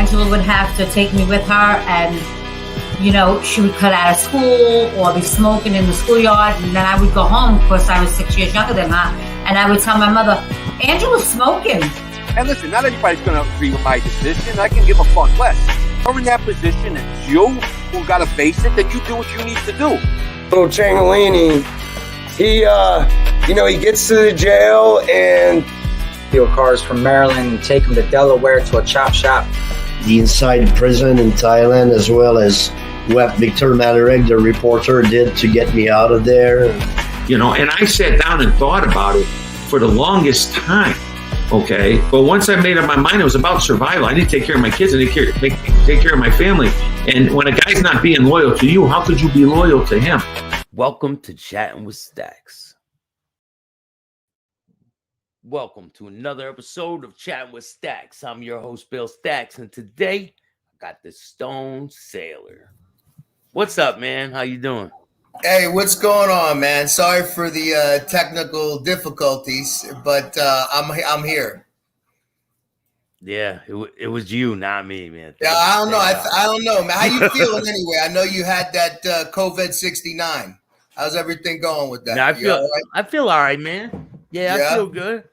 Angela would have to take me with her, and she would cut out of school or be smoking in the schoolyard, and then I would go home. Of course, I was 6 years younger than her, and I would tell my mother, Angela's smoking. And listen, not everybody's going to agree with my decision. I can give a fuck less. You're in that position, it's you who got to face it, then you do what you need to do. Little Changolini, he gets to the jail and steal cars from Maryland and take them to Delaware to a chop shop. The inside prison in Thailand, as well as what Victor Malarek, the reporter, did to get me out of there. And I sat down and thought about it for the longest time. Okay. But once I made up my mind, it was about survival. I need to take care of my kids and take care of my family. And when a guy's not being loyal to you, how could you be loyal to him? Welcome to Chattin with Staxx. Welcome to another episode of Chattin with Staxx. I'm your host, Bill Staxx, and today I got the Stone Sailor. What's up, man? How you doing? Hey, what's going on, man? Sorry for the technical difficulties, but I'm here. Yeah, it was you, not me, man. Yeah, I don't know. I don't know, man. How you feeling anyway? I know you had that COVID-69. How's everything going with that? No, I feel all right, man. Yeah, I feel good.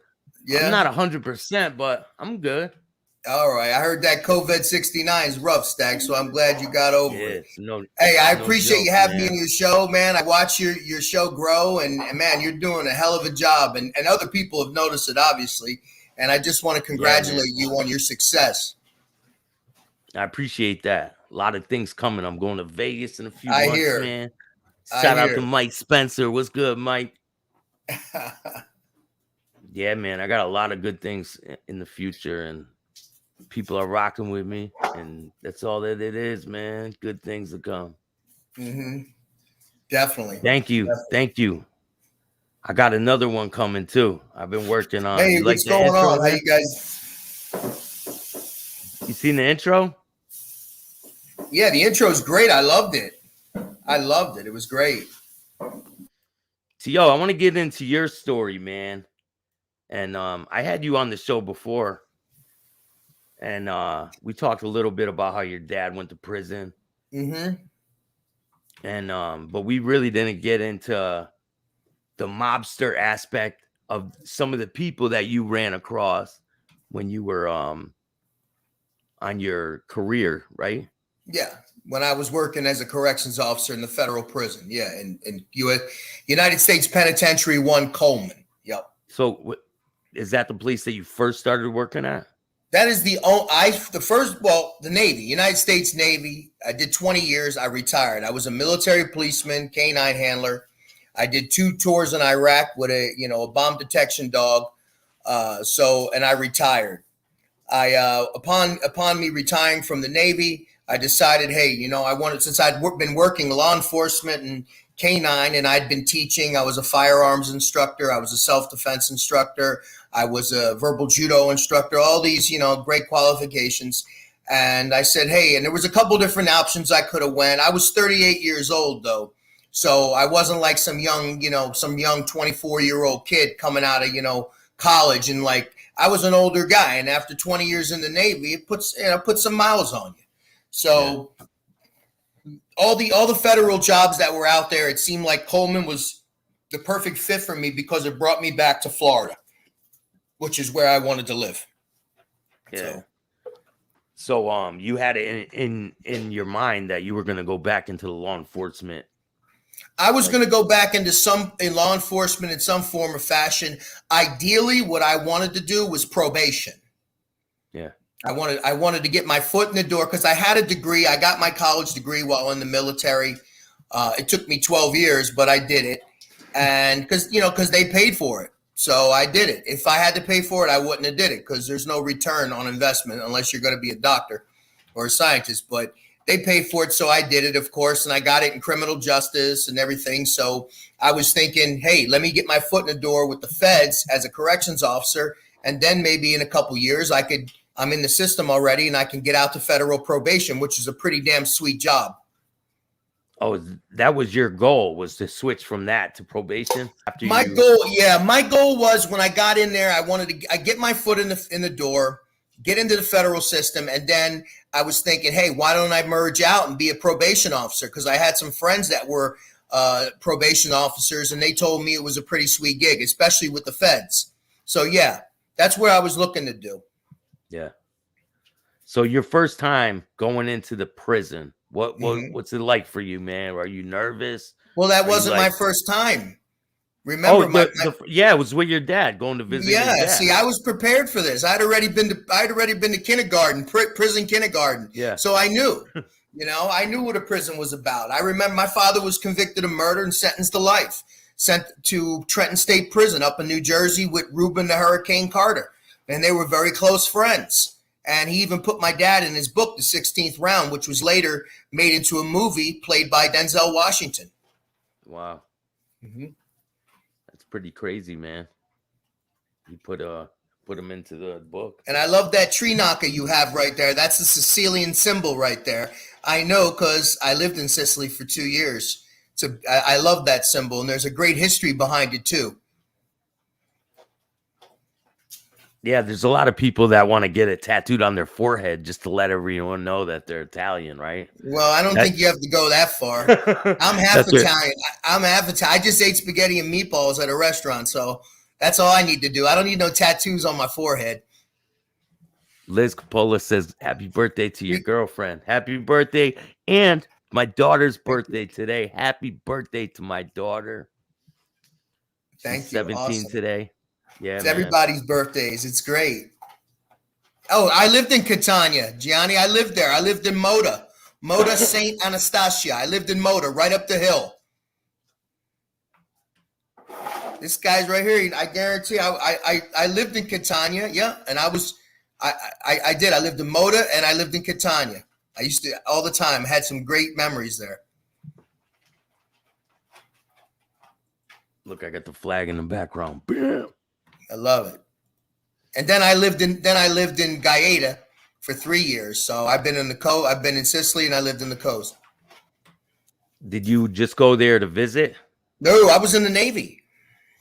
Yeah, I'm not 100%, but I'm good. All right. I heard that COVID-69 is rough, Staxx, so I'm glad you got over it. Hey, I appreciate you having me on your show, man. I watch your show grow, and man, you're doing a hell of a job, and other people have noticed it, obviously, and I just want to congratulate you on your success. I appreciate that. A lot of things coming. I'm going to Vegas in a few months, man. Shout out to Mike Spencer. What's good, Mike? Yeah, man, I got a lot of good things in the future, and people are rocking with me, and that's all that it is, man. Good things to come. Mm-hmm. Definitely. Thank you. Definitely. Thank you. I got another one coming, too. I've been working on. Hey, what's going on? How you guys? You seen the intro? Yeah, the intro's great. I loved it. It was great. So, I want to get into your story, man. And I had you on the show before, and we talked a little bit about how your dad went to prison. Mm-hmm. And but we really didn't get into the mobster aspect of some of the people that you ran across when you were on your career, right? Yeah. When I was working as a corrections officer in the federal prison. Yeah. In United States Penitentiary 1 Coleman. Yep. So is that the place that you first started working at? That is the Navy, United States Navy. I did 20 years. I retired. I was a military policeman, canine handler. I did 2 tours in Iraq with a bomb detection dog. And I retired. Upon me retiring from the Navy, I decided, hey, I wanted, since I'd been working law enforcement and canine, and I'd been teaching. I was a firearms instructor. I was a self-defense instructor. I was a verbal judo instructor, all these, great qualifications. And I said, hey, and there was a couple different options I could have went. I was 38 years old, though. So I wasn't like some young 24-year-old kid coming out of, college. And I was an older guy. And after 20 years in the Navy, it puts some miles on you. So all the federal jobs that were out there, it seemed like Coleman was the perfect fit for me because it brought me back to Florida, which is where I wanted to live. Yeah. So you had it in your mind that you were going to go back into the law enforcement. I was going to go back into law enforcement in some form or fashion. Ideally, what I wanted to do was probation. Yeah. I wanted to get my foot in the door because I had a degree. I got my college degree while in the military. It took me 12 years, but I did it. And because they paid for it. So I did it. If I had to pay for it, I wouldn't have did it because there's no return on investment unless you're going to be a doctor or a scientist. But they paid for it, so I did it, of course, and I got it in criminal justice and everything. So I was thinking, hey, let me get my foot in the door with the feds as a corrections officer, and then maybe in a couple years I'm in the system already and I can get out to federal probation, which is a pretty damn sweet job. Oh, that was your goal, was to switch from that to probation? My goal was when I got in there, I get my foot in the door, get into the federal system. And then I was thinking, hey, why don't I merge out and be a probation officer? Because I had some friends that were probation officers, and they told me it was a pretty sweet gig, especially with the feds. So yeah, that's where I was looking to do. Yeah. So your first time going into the prison, what's it like for you, man? Are you nervous? Well, that wasn't my first time. Remember, it was with your dad going to visit. Yeah, your dad. See, I was prepared for this. I'd already been to kindergarten, prison kindergarten. Yeah. So I knew, I knew what a prison was about. I remember my father was convicted of murder and sentenced to life, sent to Trenton State Prison up in New Jersey with Reuben the Hurricane Carter, and they were very close friends. And he even put my dad in his book, The 16th Round, which was later made into a movie played by Denzel Washington. Wow. Mm-hmm. That's pretty crazy, man. You put him into the book. And I love that tree knocker you have right there. That's the Sicilian symbol right there. I know because I lived in Sicily for 2 years. I love that symbol, and there's a great history behind it too. Yeah, there's a lot of people that want to get it tattooed on their forehead just to let everyone know that they're Italian, right? Well, I don't think you have to go that far. I'm half Italian. I'm half Italian. I just ate spaghetti and meatballs at a restaurant, so that's all I need to do. I don't need no tattoos on my forehead. Liz Coppola says, happy birthday to your girlfriend. Happy birthday. And my daughter's birthday today. Happy birthday to my daughter. Thank She's you. 17 Awesome. Today. Yeah, it's everybody's birthdays. It's great. Oh, I lived in Catania, Gianni. I lived there. I lived in Moda St. Anastasia. I lived in Moda, right up the hill. This guy's right here. I guarantee. I lived in Catania. Yeah, and I did. I lived in Moda and I lived in Catania. I used to all the time. Had some great memories there. Look, I got the flag in the background. Bam. I love it. And then I lived in Gaeta for 3 years. So I've been in the coast. I've been in Sicily and I lived in the coast. Did you just go there to visit? No, I was in the Navy.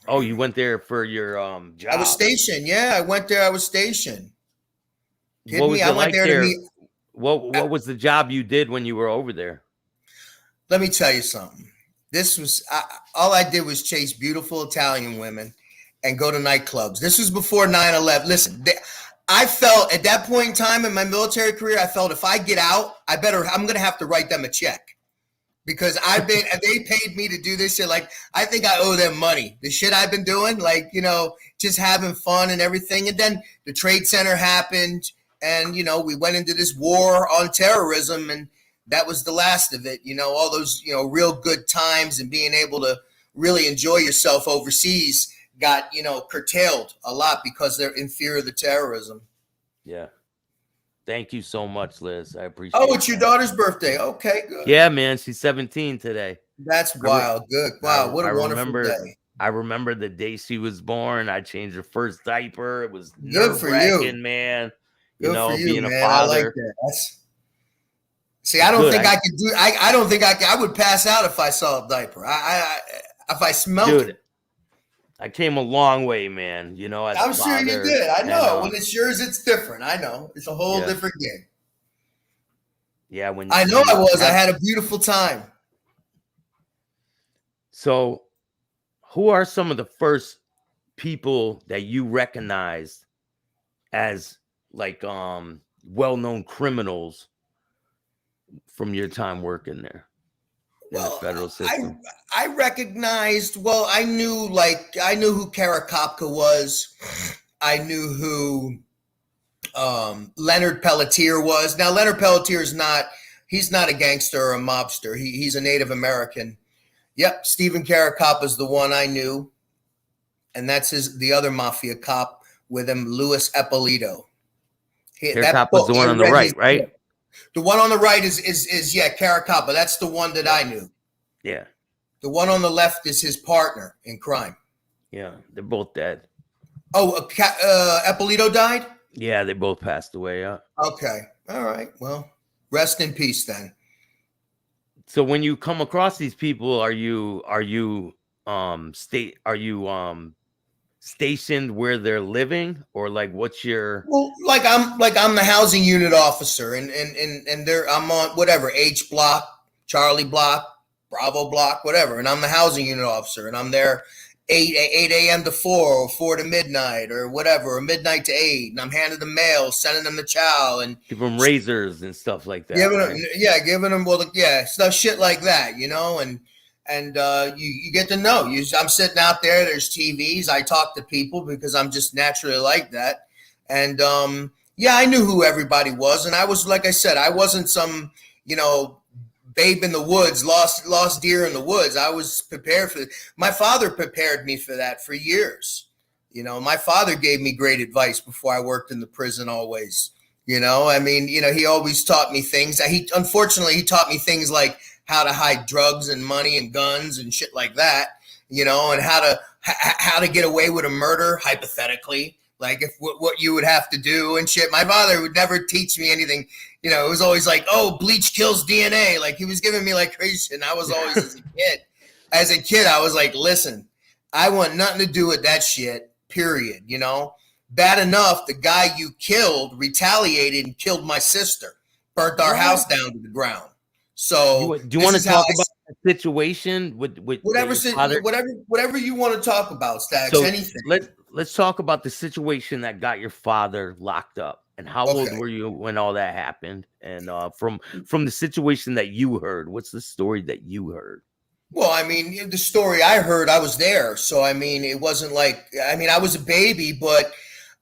Oh, you went there for your job. I was stationed. Yeah, I went there. I was stationed. What was it like there? What was the job you did when you were over there? Let me tell you something. This was all I did was chase beautiful Italian women and go to nightclubs. This was before 9/11. Listen, I felt at that point in time in my military career, I felt if I get out, I'm going to have to write them a check because they paid me to do this shit. Like, I think I owe them money. The shit I've been doing, like, just having fun and everything. And then the Trade Center happened and, we went into this war on terrorism and that was the last of it. All those, real good times and being able to really enjoy yourself overseas got, curtailed a lot because they're in fear of the terrorism. Yeah. Thank you so much, Liz. I appreciate it. Oh, it's your daughter's birthday. Okay, good. Yeah, man. She's 17 today. That's wild. Good. Wow. What a wonderful day. I remember the day she was born. I changed her first diaper. It was good for you, man. Good for you, being man. a father. I like that. See, I don't think I could do. I don't think I could. I would pass out if I saw a diaper. If I smelled it. I came a long way, man. I'm sure you did. I know. When it's yours, it's different. I know. It's a whole different game. Yeah, I had a beautiful time. So, who are some of the first people that you recognized as like well-known criminals from your time working there in the federal system? I recognized, I knew who Karakopka was. I knew who Leonard Pelletier was. Now, Leonard Pelletier he's not a gangster or a mobster. He's a Native American. Yep, Stephen Karakopka is the one I knew. And that's the other mafia cop with him, Louis Eppolito. Karakopka's the one on the right, right? The one on the right is Karakopka. That's the one that I knew. Yeah. The one on the left is his partner in crime. Yeah, they're both dead. Oh, Eppolito died? Yeah, they both passed away. Yeah. Okay. All right. Well, rest in peace then. So when you come across these people, are you stationed where they're living, or like what's your? Well, I'm the housing unit officer, and I'm on whatever H block, Charlie block, Bravo block, whatever, and I'm the housing unit officer, and I'm there 8 a.m. to 4, or 4 to midnight, or whatever, or midnight to 8, and I'm handing them mail, sending them the chow, and Give them razors and stuff like that. giving them, right? giving them, stuff, shit like that, and you get to know. I'm sitting out there. There's TVs. I talk to people because I'm just naturally like that. And I knew who everybody was. And I was, like I said, I wasn't some babe in the woods, lost deer in the woods. I was prepared for it. My father prepared me for that for years. My father gave me great advice before I worked in the prison. Always, he always taught me things. He taught me things like how to hide drugs and money and guns and shit like that, and how to get away with a murder, hypothetically, like if what you would have to do and shit. My father would never teach me anything. It was always like, oh, bleach kills DNA. Like he was giving me like crazy shit. And I was always as a kid, I was like, listen, I want nothing to do with that shit, period. Bad enough, the guy you killed retaliated and killed my sister, burnt our house down to the ground. So do you want to talk about the situation with whatever you want to talk about, Staxx? So anything. Let's talk about the situation that got your father locked up, and how old were you when all that happened? And from the situation that you heard, what's the story that you heard? Well, the story I heard, I was there, so it wasn't like I was a baby, but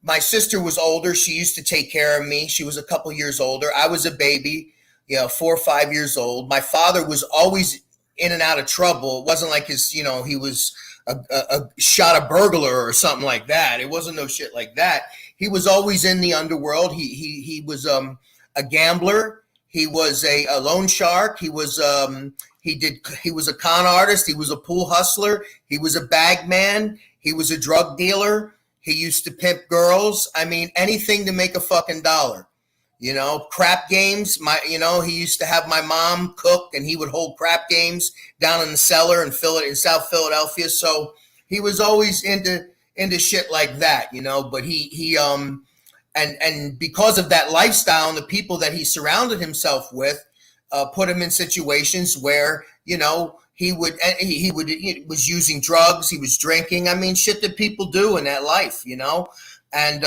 my sister was older. She used to take care of me. She was a couple years older. I was a baby. 4 or 5 years old. My father was always in and out of trouble. It wasn't like he was a shot a burglar or something like that. It wasn't no shit like that. He was always in the underworld. He was a gambler. He was a loan shark. He was a con artist. He was a pool hustler. He was a bag man. He was a drug dealer. He used to pimp girls. Anything to make a fucking dollar. Crap games. He used to have my mom cook, and he would hold crap games down in the cellar and fill it in South Philadelphia. So he was always into shit like that, but he and because of that lifestyle and the people that he surrounded himself with, put him in situations where, he was using drugs. He was drinking. shit that people do in that life, and,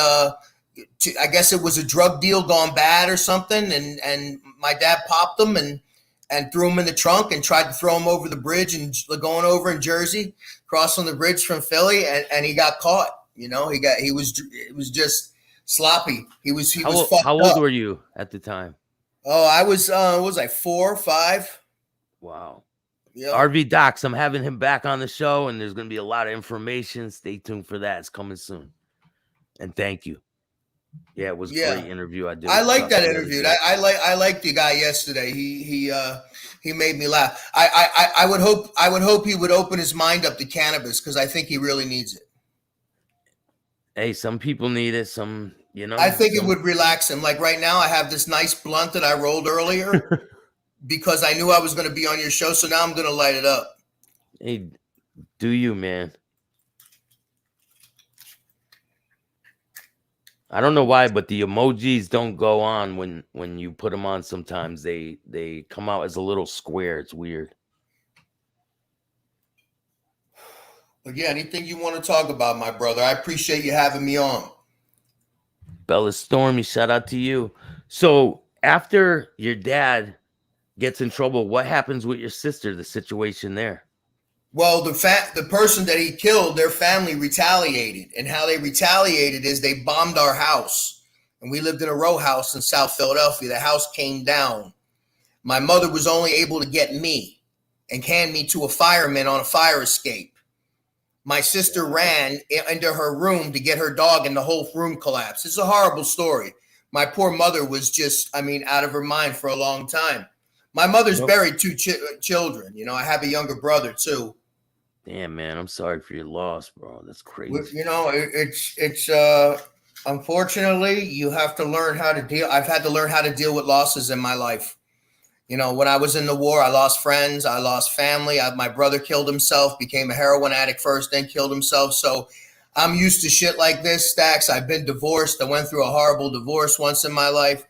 I guess it was a drug deal gone bad or something, and my dad popped him and threw him in the trunk and tried to throw him over the bridge and going over in Jersey, crossing the bridge from Philly, and he got caught. It was just sloppy. He was fucked up. How old were you at the time? Oh, I was 4 or 5. Wow. Yeah. RV Docs, I'm having him back on the show, and there's going to be a lot of information. Stay tuned for that. It's coming soon. And thank you. Yeah, it was a great interview. I like that interview. I liked the guy yesterday. He made me laugh. I would hope he would open his mind up to cannabis, because I think he really needs it. Hey, some people need it. Some, I think it would relax him. Like right now, I have this nice blunt that I rolled earlier because I knew I was going to be on your show. So now I'm going to light it up. Hey, do you, man? I don't know why, but the emojis don't go on when you put them on. Sometimes they come out as a little square. It's weird. But yeah, anything you want to talk about, my brother? I appreciate you having me on. Bella Stormy, shout out to you. So after your dad gets in trouble, what happens with your sister? The situation there? Well, the person that he killed, their family retaliated. And how they retaliated is they bombed our house. And we lived in a row house in South Philadelphia. The house came down. My mother was only able to get me and hand me to a fireman on a fire escape. My sister ran into her room to get her dog, and the whole room collapsed. It's a horrible story. My poor mother was just, out of her mind for a long time. My mother's buried 2 children. I have a younger brother too. Damn, man, I'm sorry for your loss, bro. That's crazy. It's unfortunately, you have to learn how to deal. I've had to learn how to deal with losses in my life. When I was in the war, I lost friends, I lost family. My brother killed himself, became a heroin addict first, then killed himself. So I'm used to shit like this, Staxx. I've been divorced. I went through a horrible divorce once in my life.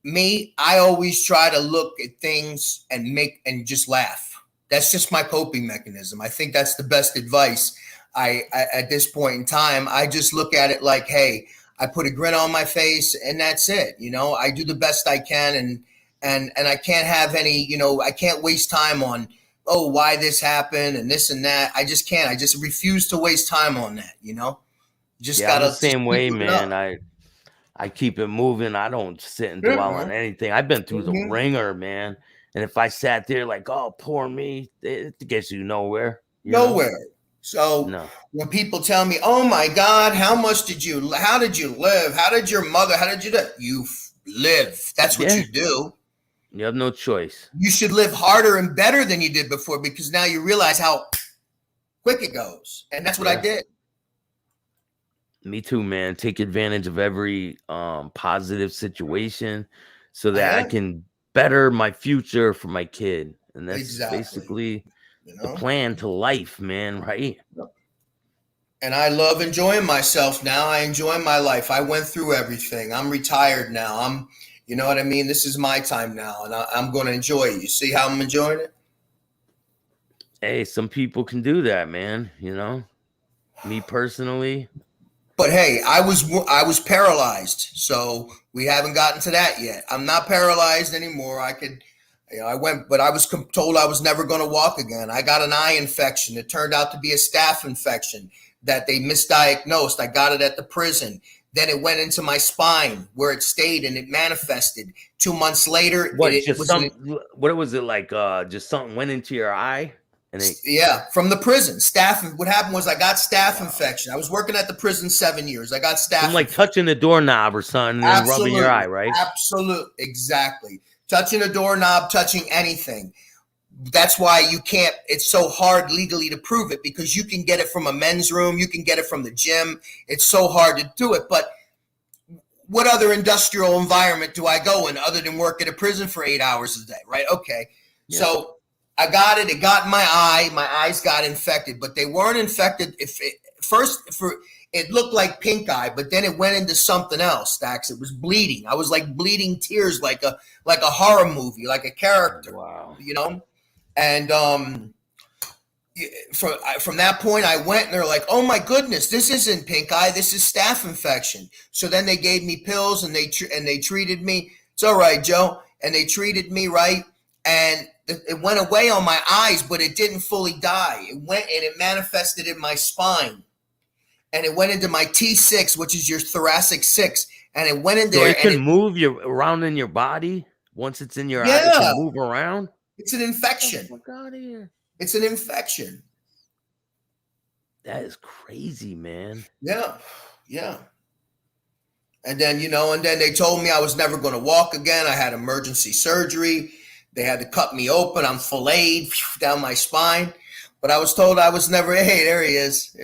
Me, I always try to look at things and just laugh. That's just my coping mechanism. I think that's the best advice. I at this point in time, I just look at it like, hey, I put a grin on my face and that's it. You know, I do the best I can, and I can't have any, you know, I can't waste time on, oh, why this happened and this and that. I just can't. I just refuse to waste time on that, you know? Just gotta I'm the same way, man. up. I keep it moving. I don't sit and dwell on anything. I've been through the ringer, man. And if I sat there like, oh, poor me, it gets you nowhere. Nowhere. Know? So when people tell me, oh my God, how did you live? How did your mother, how did you do? You live. That's what you do. You have no choice. You should live harder and better than you did before, because now you realize how quick it goes. And that's what I did. Me too, man. Take advantage of every positive situation so that I can better my future for my kid. And that's basically the plan to life, man, right? And I love enjoying myself now. I enjoy my life. I went through everything. I'm retired now. You know what I mean? This is my time now, and I'm going to enjoy it. You see how I'm enjoying it? Hey, some people can do that, man. You know, me personally. But hey, I was paralyzed, so we haven't gotten to that yet. I'm not paralyzed anymore. I could, you know, I went, but I was told I was never going to walk again. I got an eye infection. It turned out to be a staph infection that they misdiagnosed. I got it at the prison. Then it went into my spine where it stayed and it manifested. 2 months later, what was it like? Just something went into your eye? From the prison. Staph. What happened was I got staph infection. I was working at the prison 7 years. I got staph. From like touching the doorknob or something and then rubbing your eye, right? Absolutely. Exactly. Touching a doorknob, touching anything. That's why you can't, it's so hard legally to prove it, because you can get it from a men's room. You can get it from the gym. It's so hard to do it. But what other industrial environment do I go in other than work at a prison for 8 hours a day? Right. Okay. Yeah. So I got it. It got in my eye. My eyes got infected, but they weren't infected. It looked like pink eye, but then it went into something else, Staxx. It was bleeding. I was like bleeding tears, like a horror movie, like a character. Wow. You know? And from that point, I went and they're like, oh my goodness, this isn't pink eye. This is staph infection. So then they gave me pills and they treated me. It's all right, Joe. And they treated me right. And it went away on my eyes, but it didn't fully die. It went and it manifested in my spine. And it went into my T6, which is your thoracic 6. And it went in there. So it can move around in your body once it's in your eye. It can move around. It's an infection. Oh, fuck out of here. It's an infection. That is crazy, man. Yeah. Yeah. And then, they told me I was never going to walk again. I had emergency surgery. They had to cut me open. I'm filleted down my spine. But I was told I was never, hey, there he is.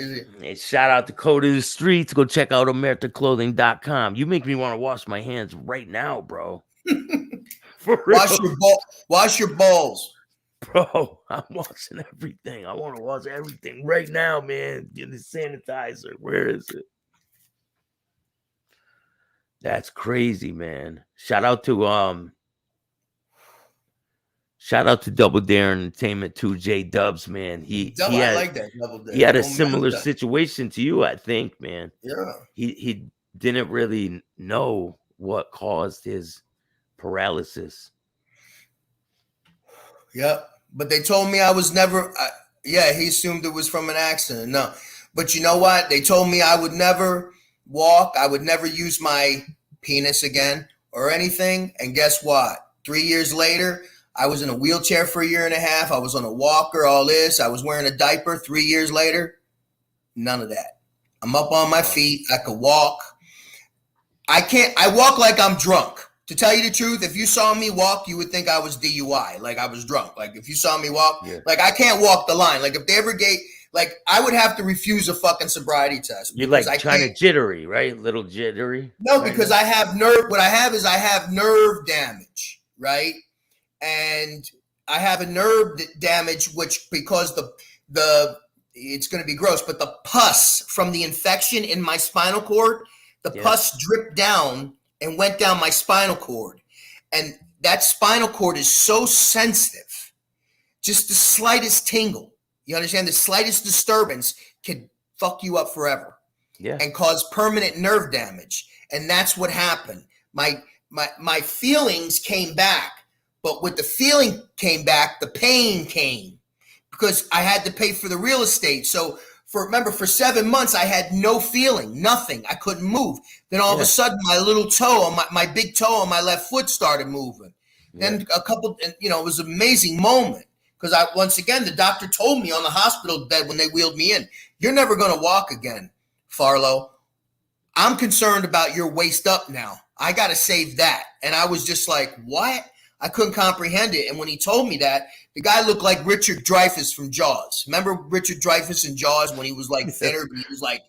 Hey, shout out to Code of the Streets. Go check out AmericaClothing.com. You make me want to wash my hands right now, bro. For real. Wash your balls. Bro, I'm washing everything. I want to wash everything right now, man. Get the sanitizer. Where is it? That's crazy, man. Shout out to Double Dare Entertainment too, J Dubs, man. I like that Double Dare. He had a similar situation to you, I think, man. Yeah. He didn't really know what caused his paralysis. Yeah, but they told me I was never. He assumed it was from an accident. No, but you know what? They told me I would never walk. I would never use my penis again or anything. And guess what? 3 years later, I was in a wheelchair for 1.5 years. I was on a walker, all this. I was wearing a diaper. 3 years later, none of that. I'm up on my feet. I could walk. I walk like I'm drunk. To tell you the truth, if you saw me walk, you would think I was DUI, like I was drunk. Like if you saw me walk, like I can't walk the line. Like if they ever I would have to refuse a fucking sobriety test. You're like kind of jittery, right? Little jittery. No, because I have nerve. What I have is I have nerve damage, right? And I have a nerve damage, which because the it's going to be gross, but the pus from the infection in my spinal cord, the pus dripped down and went down my spinal cord. And that spinal cord is so sensitive. Just the slightest tingle, you understand? The slightest disturbance could fuck you up forever and cause permanent nerve damage. And that's what happened. My feelings came back, but with the feeling came back, the pain came because I had to pay for the real estate. So for 7 months, I had no feeling, nothing. I couldn't move. Then all of a sudden, my little toe on my big toe on my left foot started moving. Then it was an amazing moment because once again, the doctor told me on the hospital bed when they wheeled me in, you're never going to walk again, Farlow. I'm concerned about your waist up now. I got to save that. And I was just like, what? I couldn't comprehend it. And when he told me that, the guy looked like Richard Dreyfuss from Jaws. Remember Richard Dreyfuss in Jaws when he was like thinner, but he was like,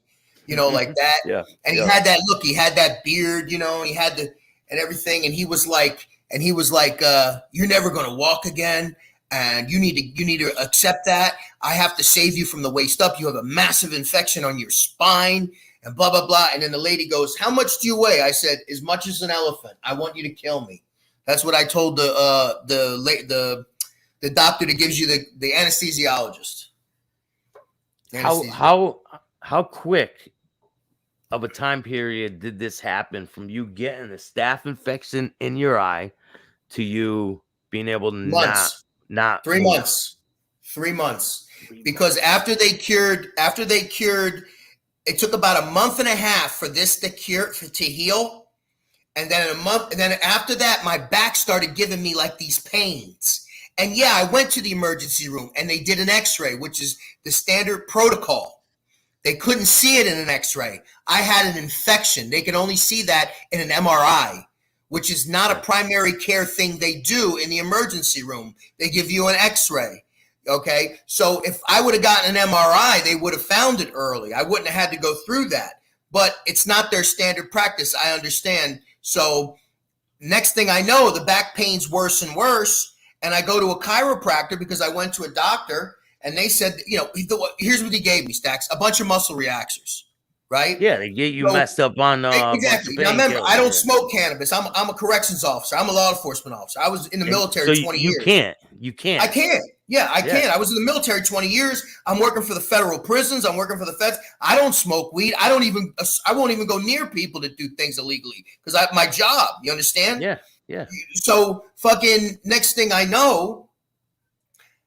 like that. Yeah. And he had that look. He had that beard, and he had and everything. And he was like, you're never going to walk again. And you need to accept that. I have to save you from the waist up. You have a massive infection on your spine and blah, blah, blah. And then the lady goes, how much do you weigh? I said, as much as an elephant. I want you to kill me. That's what I told the doctor that gives you the anesthesiologist. How quick of a time period did this happen from you getting a staph infection in your eye to you being able to not 3 months. 3 months. Because after they cured, it took about a month and a half for this to heal. And then after that, my back started giving me like these pains. And I went to the emergency room and they did an x-ray, which is the standard protocol. They couldn't see it in an x-ray. I had an infection. They could only see that in an MRI, which is not a primary care thing they do in the emergency room. They give you an x-ray. Okay. So if I would have gotten an MRI, they would have found it early. I wouldn't have had to go through that, but it's not their standard practice. I understand. So next thing I know, the back pain's worse and worse. And I go to a chiropractor because I went to a doctor and they said, here's what he gave me, Staxx, a bunch of muscle relaxers, right? Yeah, they get you messed up on exactly. Now remember, I don't smoke cannabis. I'm a corrections officer. I'm a law enforcement officer. I was in the military 20 years. You can't. I can't. Yeah, I can. I was in the military 20 years. I'm working for the federal prisons. I'm working for the feds. I don't smoke weed. I won't even go near people that do things illegally because my job. You understand? Yeah, yeah. So fucking next thing I know,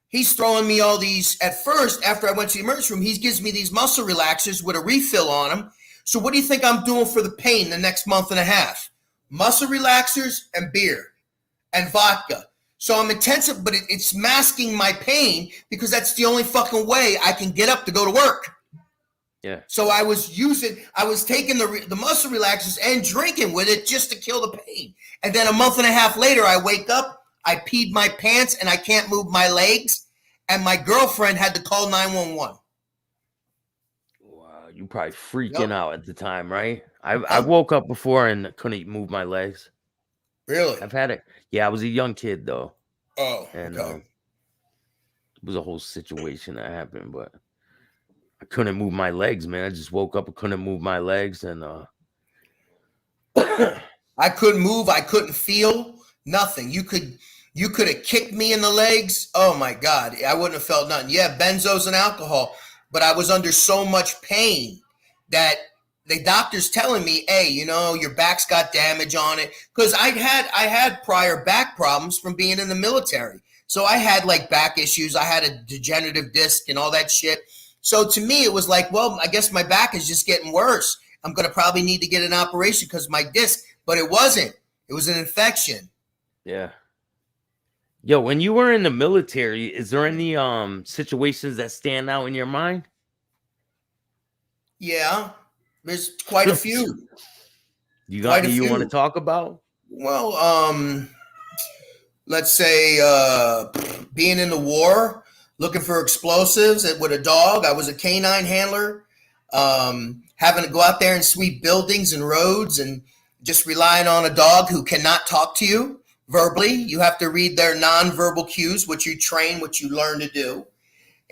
he's throwing me all these. At first, after I went to the emergency room, he gives me these muscle relaxers with a refill on them. So what do you think I'm doing for the pain the next month and a half? Muscle relaxers and beer and vodka. So I'm intensive, but it's masking my pain because that's the only fucking way I can get up to go to work. Yeah. So I was taking the muscle relaxers and drinking with it just to kill the pain. And then a month and a half later, I wake up, I peed my pants and I can't move my legs. And my girlfriend had to call 911. Wow. You probably freaking out at the time, right? I woke up before and couldn't move my legs. Really? I've had it. Yeah, I was a young kid though. Oh, and okay. It was a whole situation that happened, but I couldn't move my legs, man. I just woke up and couldn't move my legs, and I couldn't move. I couldn't feel nothing. You could have kicked me in the legs. Oh my God, I wouldn't have felt nothing. Yeah, benzos and alcohol, but I was under so much pain that the doctor's telling me, hey, your back's got damage on it. Because I had prior back problems from being in the military. So I had like back issues. I had a degenerative disc and all that shit. So to me, it was like, well, I guess my back is just getting worse. I'm going to probably need to get an operation because of my disc. But it wasn't. It was an infection. Yeah. Yo, when you were in the military, is there any situations that stand out in your mind? Yeah. There's quite a few. You got any you want to talk about? Well, let's say being in the war, looking for explosives with a dog. I was a canine handler, having to go out there and sweep buildings and roads and just relying on a dog who cannot talk to you verbally. You have to read their nonverbal cues, which you train, which you learn to do.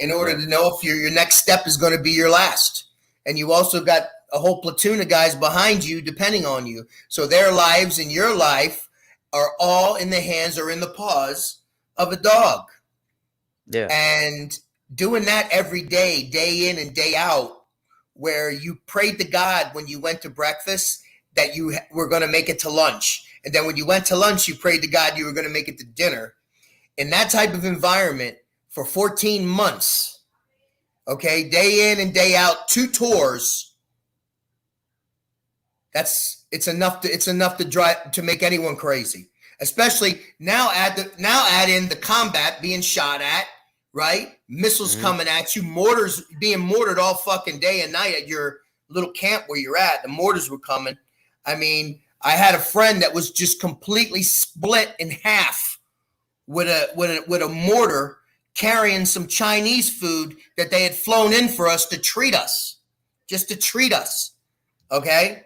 in order to know if your next step is going to be your last. And you also got a whole platoon of guys behind you depending on you. So their lives and your life are all in the hands or in the paws of a dog. Yeah. And doing that every day, day in and day out, where you prayed to God when you went to breakfast that you were going to make it to lunch. And then when you went to lunch, you prayed to God you were going to make it to dinner. In that type of environment for 14 months, okay, day in and day out, 2 tours. It's enough to drive to make anyone crazy. Especially now add in the combat being shot at, right? Missiles coming at you, mortars being mortared all fucking day and night at your little camp where you're at. The mortars were coming. I mean, I had a friend that was just completely split in half with a mortar carrying some Chinese food that they had flown in for us to treat us, just to treat us. Okay.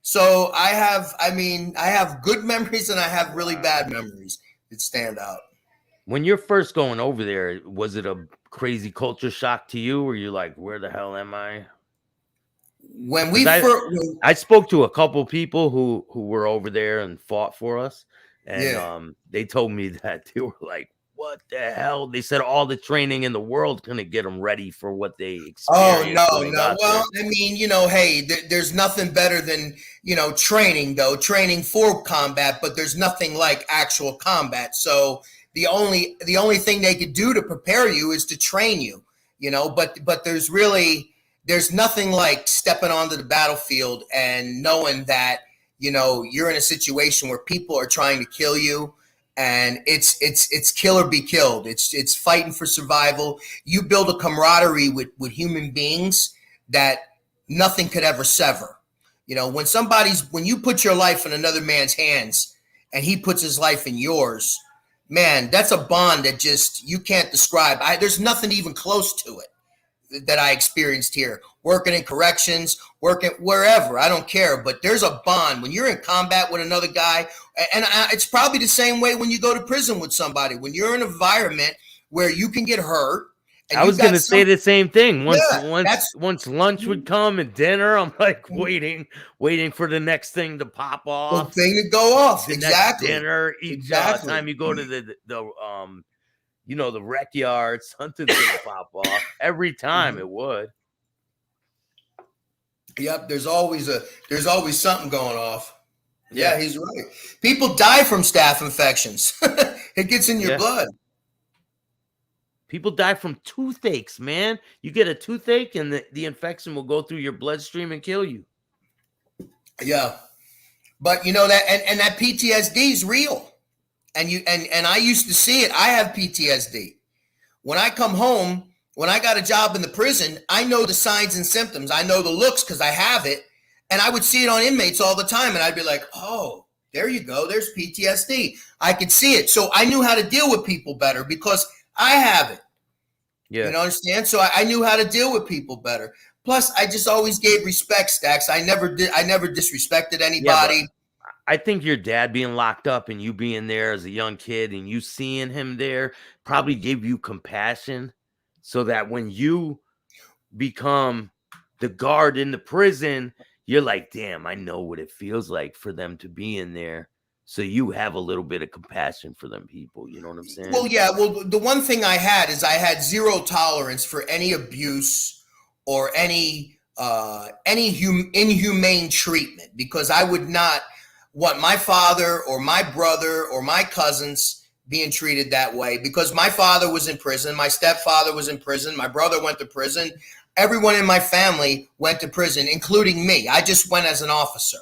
So I have good memories and I have really bad memories that stand out. When you're first going over there, was it a crazy culture shock to you? Or you're like, where the hell am I? When I spoke to a couple people who were over there and fought for us, and they told me that they were like, "What the hell?" They said all the training in the world couldn't get them ready for what they experienced. Oh no! Well, I mean, hey, there's nothing better than training for combat, but there's nothing like actual combat. So the only thing they could do to prepare you is to train you. But there's nothing like stepping onto the battlefield and knowing that, you're in a situation where people are trying to kill you, and it's kill or be killed. It's fighting for survival. You build a camaraderie with human beings that nothing could ever sever. When you put your life in another man's hands and he puts his life in yours, man, that's a bond that just you can't describe. There's nothing even close to it that I experienced here, working in corrections, working wherever, I don't care, but there's a bond when you're in combat with another guy. And it's probably the same way when you go to prison with somebody, when you're in an environment where you can get hurt. And I was going to say the same thing. Once lunch would come and dinner, I'm like waiting for the next thing to pop off. The thing to go off. The Exactly. Next dinner, each time you go to the rec yard, something's gonna pop off every time. It would. Yep, there's always something going off. Yeah, he's right. People die from staph infections. It gets in your blood. People die from toothaches, man. You get a toothache and the infection will go through your bloodstream and kill you. Yeah. But that PTSD is real. And I used to see it. I have PTSD. When I come home, when I got a job in the prison, I know the signs and symptoms. I know the looks because I have it. And I would see it on inmates all the time. And I'd be like, oh, there you go. There's PTSD. I could see it. So I knew how to deal with people better because I have it. Yeah. You understand? So I knew how to deal with people better. Plus, I just always gave respect, Staxx. I never disrespected anybody. Yeah, I think your dad being locked up and you being there as a young kid and you seeing him there probably gave you compassion so that when you become the guard in the prison, you're like, damn, I know what it feels like for them to be in there. So you have a little bit of compassion for them people. You know what I'm saying? Well, yeah. Well, the one thing I had is I had zero tolerance for any abuse or any inhumane treatment, because I would not want my father or my brother or my cousins being treated that way, because my father was in prison. My stepfather was in prison. My brother went to prison. Everyone in my family went to prison, including me. I just went as an officer.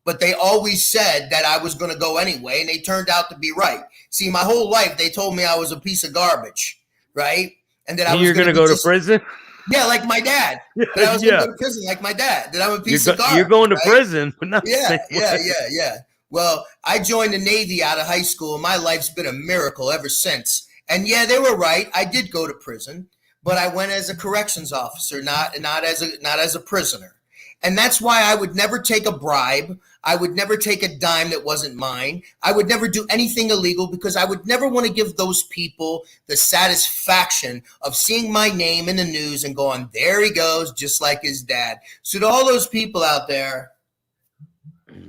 But they always said that I was going to go anyway, and they turned out to be right. See, my whole life, they told me I was a piece of garbage, right? And that you're going to go to prison? Yeah, like my dad. That I was going to go to prison like my dad. That I'm a piece of garbage. You're going to prison, but not Yeah. Well, I joined the Navy out of high school, and my life's been a miracle ever since. And yeah, they were right. I did go to prison, but I went as a corrections officer, not as a prisoner. And that's why I would never take a bribe. I would never take a dime that wasn't mine. I would never do anything illegal because I would never want to give those people the satisfaction of seeing my name in the news and going, there he goes, just like his dad. So to all those people out there,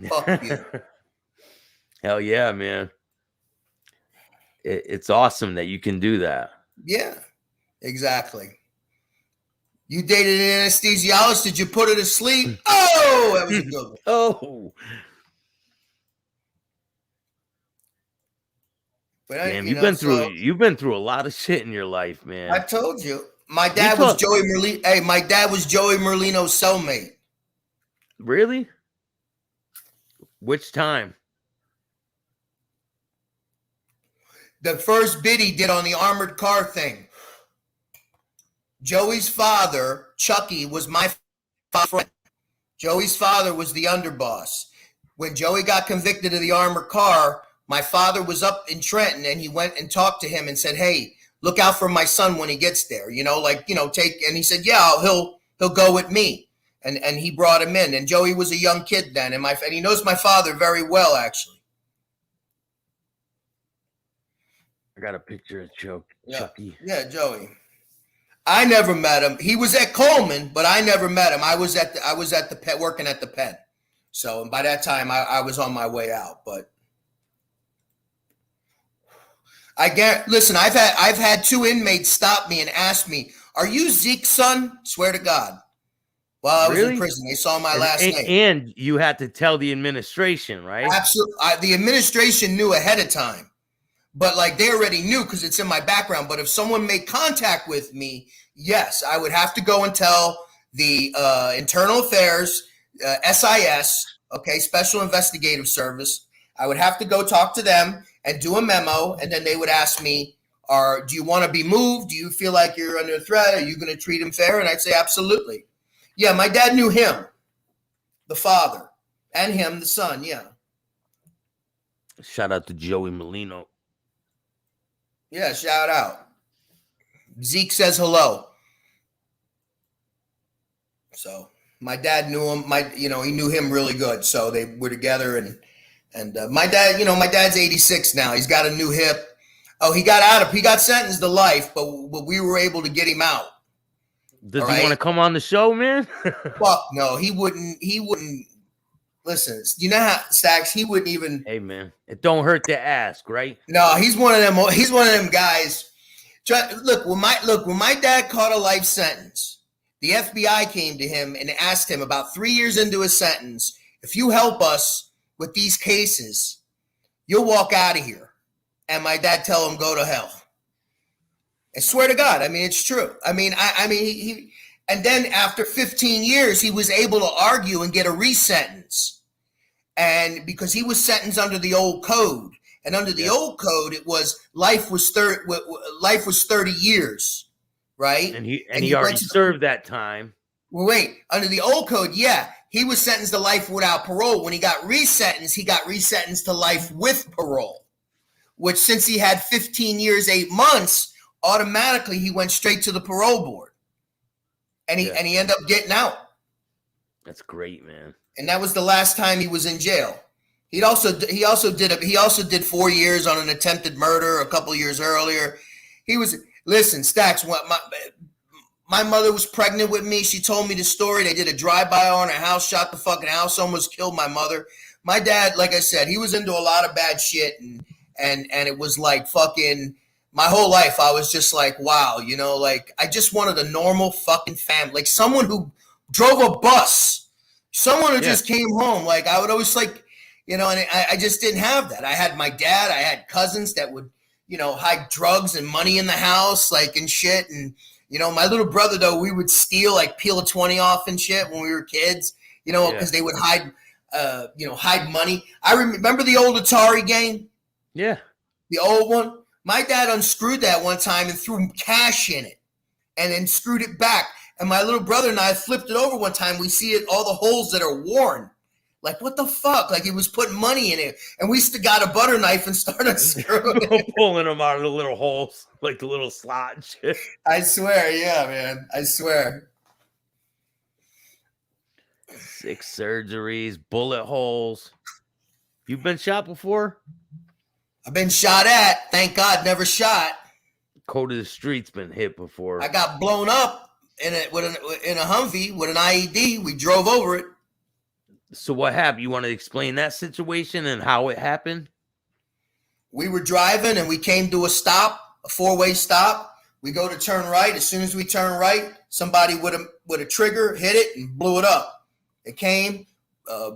fuck you. Hell yeah, man. It's awesome that you can do that. Yeah, exactly. You dated an anesthesiologist. Did you put her to sleep? Oh, that was a good one. Oh, But damn! You've been through a lot of shit in your life, man. I told you, my dad was Joey Merlino. Hey, my dad was Joey Merlino's cellmate. Really? Which time? The first bid he did on the armored car thing. Joey's father, Chucky, was my friend. Joey's father was the underboss. When Joey got convicted of the armored car, my father was up in Trenton and he went and talked to him and said, hey, look out for my son when he gets there. You know, like, you know, take, and he said, yeah, he'll go with me. And he brought him in. And Joey was a young kid then. And he knows my father very well, actually. I got a picture of Chucky. Yeah, Joey. I never met him. He was at Coleman, but I never met him. I was at the Penn, working at the Penn. So by that time, I was on my way out. But listen, I've had 2 inmates stop me and ask me, "Are you Zeke's son?" Swear to God. While I was in prison, they saw my last name. And you had to tell the administration, right? Absolutely. The administration knew ahead of time. But like they already knew because it's in my background. But if someone made contact with me, yes, I would have to go and tell the Internal Affairs, SIS, okay, Special Investigative Service. I would have to go talk to them and do a memo. And then they would ask me, do you want to be moved? Do you feel like you're under threat? Are you going to treat him fair? And I'd say, absolutely. Yeah, my dad knew him, the father, and him, the son, yeah. Shout out to Joey Merlino. Yeah, shout out. Zeke says hello. So my dad knew him. He knew him really good. So they were together, and my dad, my dad's 86 now. He's got a new hip. Oh, he got sentenced to life, but we were able to get him out. Does he want to come on the show, man? Fuck no, he wouldn't. He wouldn't. Listen, you know how Staxx, he wouldn't even. Hey man, it don't hurt to ask, right? No, he's one of them. He's one of them guys. Look, when my dad caught a life sentence, the FBI came to him and asked him about 3 years into his sentence, if you help us with these cases, you'll walk out of here. And my dad tell him, go to hell. I swear to God. I mean, it's true. I mean, he and then after 15 years, he was able to argue and get a resentence. And because he was sentenced under the old code, and under the old code, it was life was 30 years, right? And he already served that time. Well, wait, under the old code, yeah, he was sentenced to life without parole. When he got resentenced to life with parole, which since he had 15 years, 8 months, automatically he went straight to the parole board. And he ended up getting out. That's great, man. And that was the last time he was in jail. He also did 4 years on an attempted murder a couple of years earlier. Listen, Staxx, my mother was pregnant with me. She told me the story. They did a drive-by on her house, shot the fucking house, almost killed my mother. My dad, like I said, he was into a lot of bad shit, and it was like fucking my whole life. I was just like, wow, like I just wanted a normal fucking family, like someone who drove a bus, someone who just came home. Like I would always like, and I just didn't have that. I had my dad. I had cousins that would, hide drugs and money in the house, like and shit. And my little brother though, we would steal, like peel a 20 off and shit when we were kids, because they would hide money. I remember the old Atari game. Yeah. The old one. My dad unscrewed that one time and threw cash in it and then screwed it back. And my little brother and I flipped it over one time. We see it, all the holes that are worn. Like, what the fuck? Like he was putting money in it. And we got a butter knife and started screwing it. Pulling them out of the little holes, like the little slot and shit. I swear, yeah, man. I swear. 6 surgeries, bullet holes. You've been shot before? I've been shot at. Thank God, never shot. Code of the Street's been hit before. I got blown up in a Humvee with an IED. We drove over it. So what happened? You want to explain that situation and how it happened? We were driving and we came to a stop, a 4-way stop. We go to turn right. As soon as we turn right, somebody with a trigger hit it and blew it up. It came,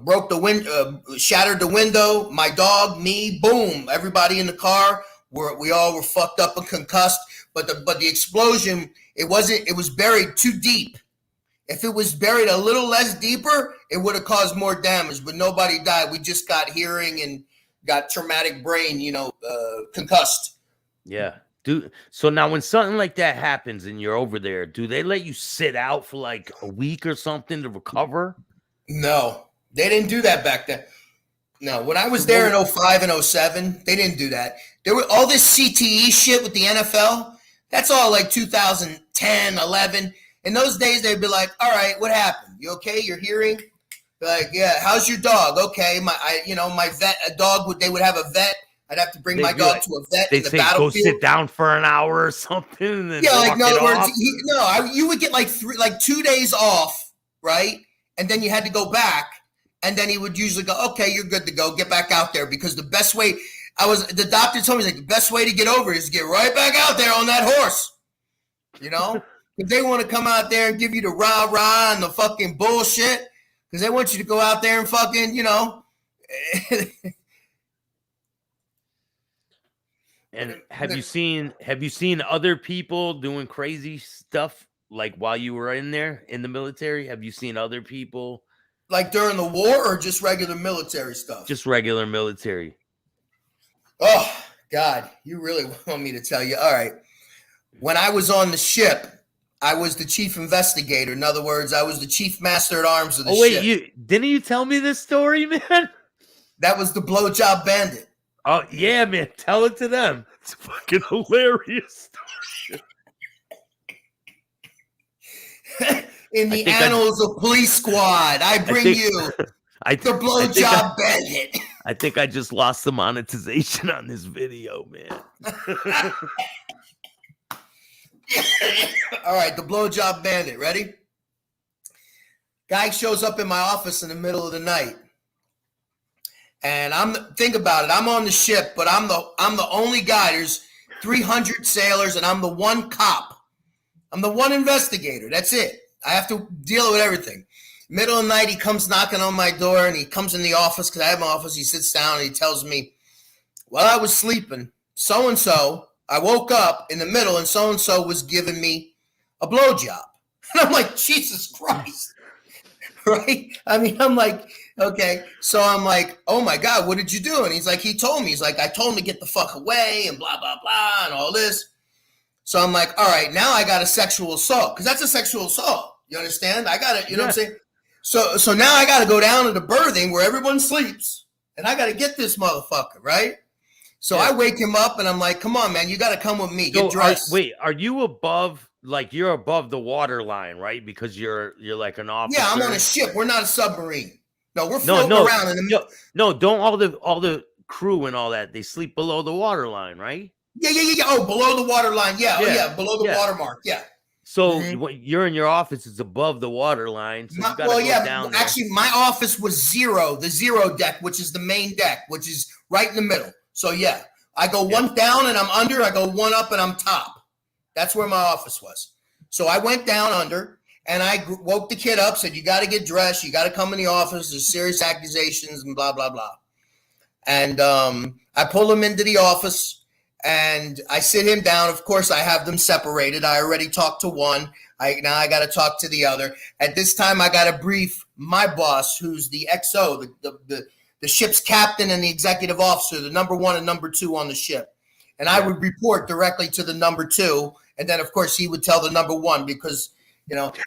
broke the window, shattered the window. My dog, me, boom. Everybody in the car, we all were fucked up and concussed. But the explosion, it was buried too deep. If it was buried a little less deeper, it would have caused more damage. But nobody died. We just got hearing and got traumatic brain, concussed. Yeah. So now when something like that happens and you're over there, do they let you sit out for like a week or something to recover? No, they didn't do that back then. No, when I was there in 05 and 07, they didn't do that. There were all this CTE shit with the NFL. That's all like 2010, 11. In those days, they'd be like, all right, what happened? You okay? You're hearing? Like, yeah, how's your dog? Okay, my vet, a dog, they would have a vet. I'd have to bring my dog to a vet in the battlefield. Go sit down for an hour or something. And then in other words, you would get like 2 days off, right? And then you had to go back. And then he would usually go, okay, you're good to go. Get back out there. Because the best way, the doctor told me, like, the best way to get over it is get right back out there on that horse. Because they want to come out there and give you the rah-rah and the fucking bullshit. Because they want you to go out there and fucking, And have you seen other people doing crazy stuff like while you were in there in the military? Have you seen other people like during the war or just regular military stuff? Just regular military. Oh God, you really want me to tell you? All right. When I was on the ship, I was the chief investigator. In other words, I was the chief master at arms of the ship. Didn't you tell me this story, man? That was the blowjob bandit. Oh, yeah, man. Tell it to them. It's a fucking hilarious story. In the annals of Police Squad, I bring you the blowjob bandit. I think I just lost the monetization on this video, man. All right, the blowjob bandit. Ready? Guy shows up in my office in the middle of the night. And think about it. I'm on the ship, but I'm the only guy. There's 300 sailors, and I'm the one cop. I'm the one investigator. That's it. I have to deal with everything. Middle of the night, he comes knocking on my door, and he comes in the office because I have my office. He sits down, and he tells me, while I was sleeping, so-and-so, I woke up in the middle, and so-and-so was giving me a blowjob. And I'm like, Jesus Christ. Right? I mean, I'm like, okay. So I'm like, oh my God, what did you do? And he's like, he told me. He's like, I told him to get the fuck away and blah, blah, blah, and all this. So I'm like, all right, now I got a sexual assault. Because that's a sexual assault. You understand? I got to, you know what I'm saying? So now I got to go down to the berthing where everyone sleeps. And I got to get this motherfucker, right? So I wake him up and I'm like, come on, man, you got to come with me. Get dressed. Are you above, like you're above the water line, right? Because you're like an officer. Yeah, I'm on a ship. We're not a submarine. No, we're floating around in the middle. No, don't all the crew and all that, they sleep below the water line, right? Yeah. Oh, below the water line. Yeah. Oh, yeah, below the water mark. Yeah. So when you're in your office, it's above the water line. So you gotta go down there. Actually, my office was the zero deck, which is the main deck, which is right in the middle. So yeah, I go one down and I'm under. I go one up and I'm top. That's where my office was. So I went down under and I woke the kid up, said, you got to get dressed. You got to come in the office. There's serious accusations and blah, blah, blah. And I pull him into the office and I sit him down. Of course, I have them separated. I already talked to one. Now I got to talk to the other. At this time, I got to brief my boss, who's the XO, the ship's captain and the executive officer, the number one and number two on the ship. And I would report directly to the number two. And then, of course, he would tell the number one because,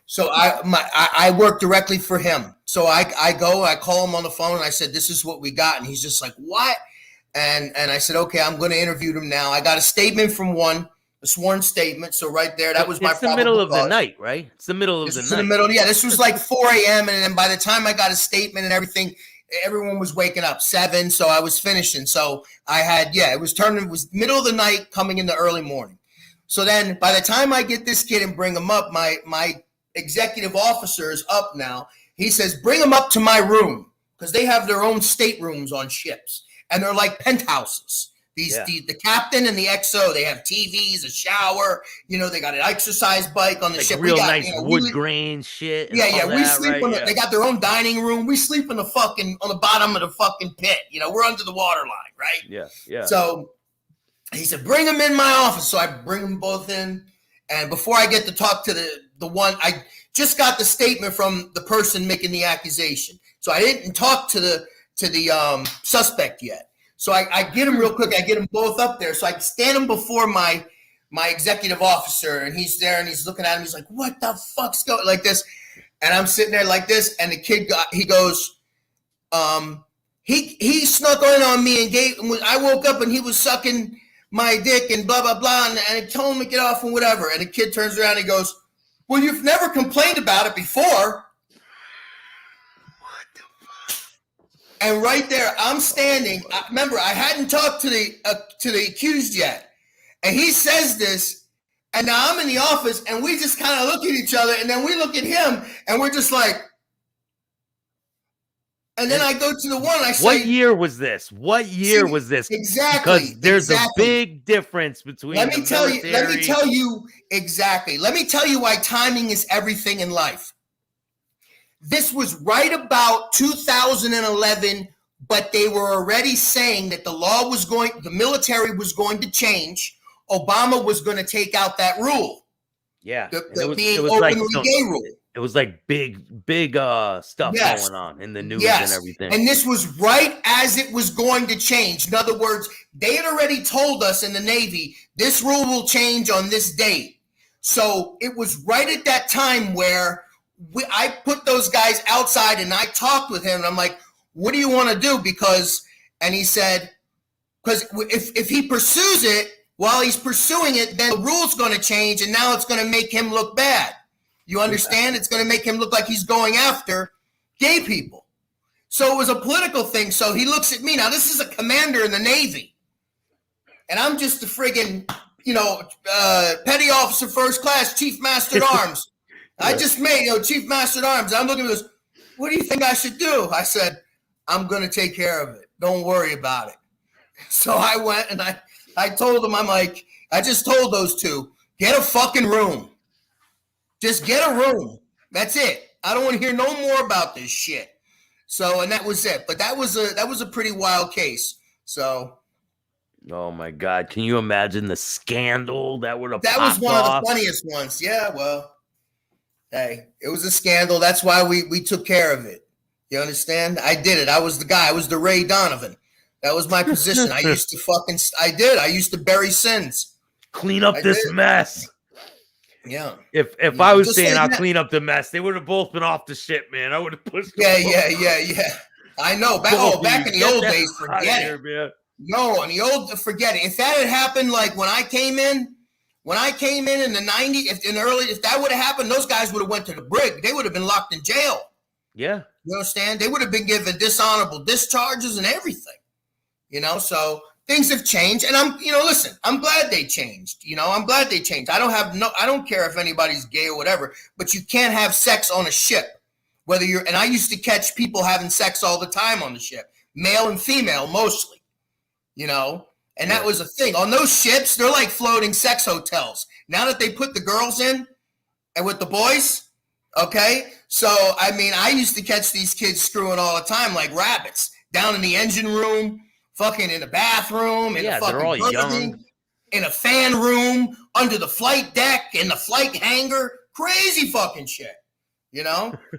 so I work directly for him. So I call him on the phone and I said, this is what we got. And he's just like, what? And I said, okay, I'm going to interview them now. I got a statement from one a sworn statement. So right there, that was my It's the middle of probable the cause. night, right? It's the middle of This the was in night. the middle. Yeah, this was like 4 a.m. And then by the time I got a statement and everything, everyone was waking up 7. So I was finishing. So I had, it was middle of the night coming in the early morning. So then by the time I get this kid and bring him up, my executive officer is up now. He says, bring him up to my room, because they have their own staterooms on ships. And they're like penthouses. The captain and the XO, they have TVs, a shower. They got an exercise bike on the ship. Real nice wood grain shit. We sleep they got their own dining room. We sleep on the bottom of the fucking pit. We're under the waterline, right? Yeah, yeah. So he said, bring them in my office. So I bring them both in. And before I get to talk to the one, I just got the statement from the person making the accusation. So I didn't talk to the suspect yet. So I get them real quick. I get them both up there. So I stand them before my executive officer, and he's there, and he's looking at him. He's like, what the fuck's going like this? And I'm sitting there like this, and the kid he goes, he snuck in on me and I woke up and he was sucking my dick and blah, blah, blah. And I told him to get off and whatever. And the kid turns around and he goes, well, you've never complained about it before. And right there, I'm standing. Remember, I hadn't talked to the accused yet, and he says this, and now I'm in the office, and we just kind of look at each other, and then we look at him, and we're just like. And then I go to the one. I say, "What year was this? What year was this?" Exactly. Because there's a big difference between. Let me tell you exactly. Let me tell you why timing is everything in life. This was right about 2011, but they were already saying that the military was going to change. Obama was going to take out that rule. Yeah. The being openly gay rule. It was like big stuff going on in the news and everything. And this was right as it was going to change. In other words, they had already told us in the Navy, this rule will change on this date. So it was right at that time where I put those guys outside and I talked with him and I'm like, what do you want to do? And he said, because if he pursues it, while he's pursuing it, then the rule's going to change and now it's going to make him look bad. You understand? It's going to make him look like he's going after gay people. So it was a political thing. So he looks at me. Now, this is a commander in the Navy. And I'm just a friggin', petty officer, first class, chief master at arms. I just made, chief master at arms. I'm looking at this. What do you think I should do? I said, I'm going to take care of it. Don't worry about it. So I went and I told him, I'm like, I just told those two, get a fucking room. Just get a room. That's it. I don't want to hear no more about this shit. So, and that was it. But that was a pretty wild case. So. Oh my God. Can you imagine the scandal that would have That was one of the funniest ones. Yeah, well. Hey, it was a scandal. That's why we took care of it. You understand? I did it. I was the guy. I was the Ray Donovan. That was my position. I used to bury sins. Clean up this mess. Yeah. If I was saying I'll clean up the mess, they would have both been off the ship, man. I would have pushed them. Yeah. I know. Back in the old days, forget it. Man. No, in the old, forget it. If that had happened like when I came in the 90s, if that would have happened, those guys would have went to the brig. They would have been locked in jail. Yeah. You understand? They would have been given dishonorable discharges and everything. So things have changed. And I'm glad they changed. I'm glad they changed. I don't care if anybody's gay or whatever, but you can't have sex on a ship. And I used to catch people having sex all the time on the ship, male and female mostly, and that was a thing. On those ships, they're like floating sex hotels. Now that they put the girls in and with the boys, okay? So, I used to catch these kids screwing all the time like rabbits down in the engine room, fucking in the bathroom, in the fucking they're all young. In a fan room, under the flight deck, in the flight hangar. Crazy fucking shit,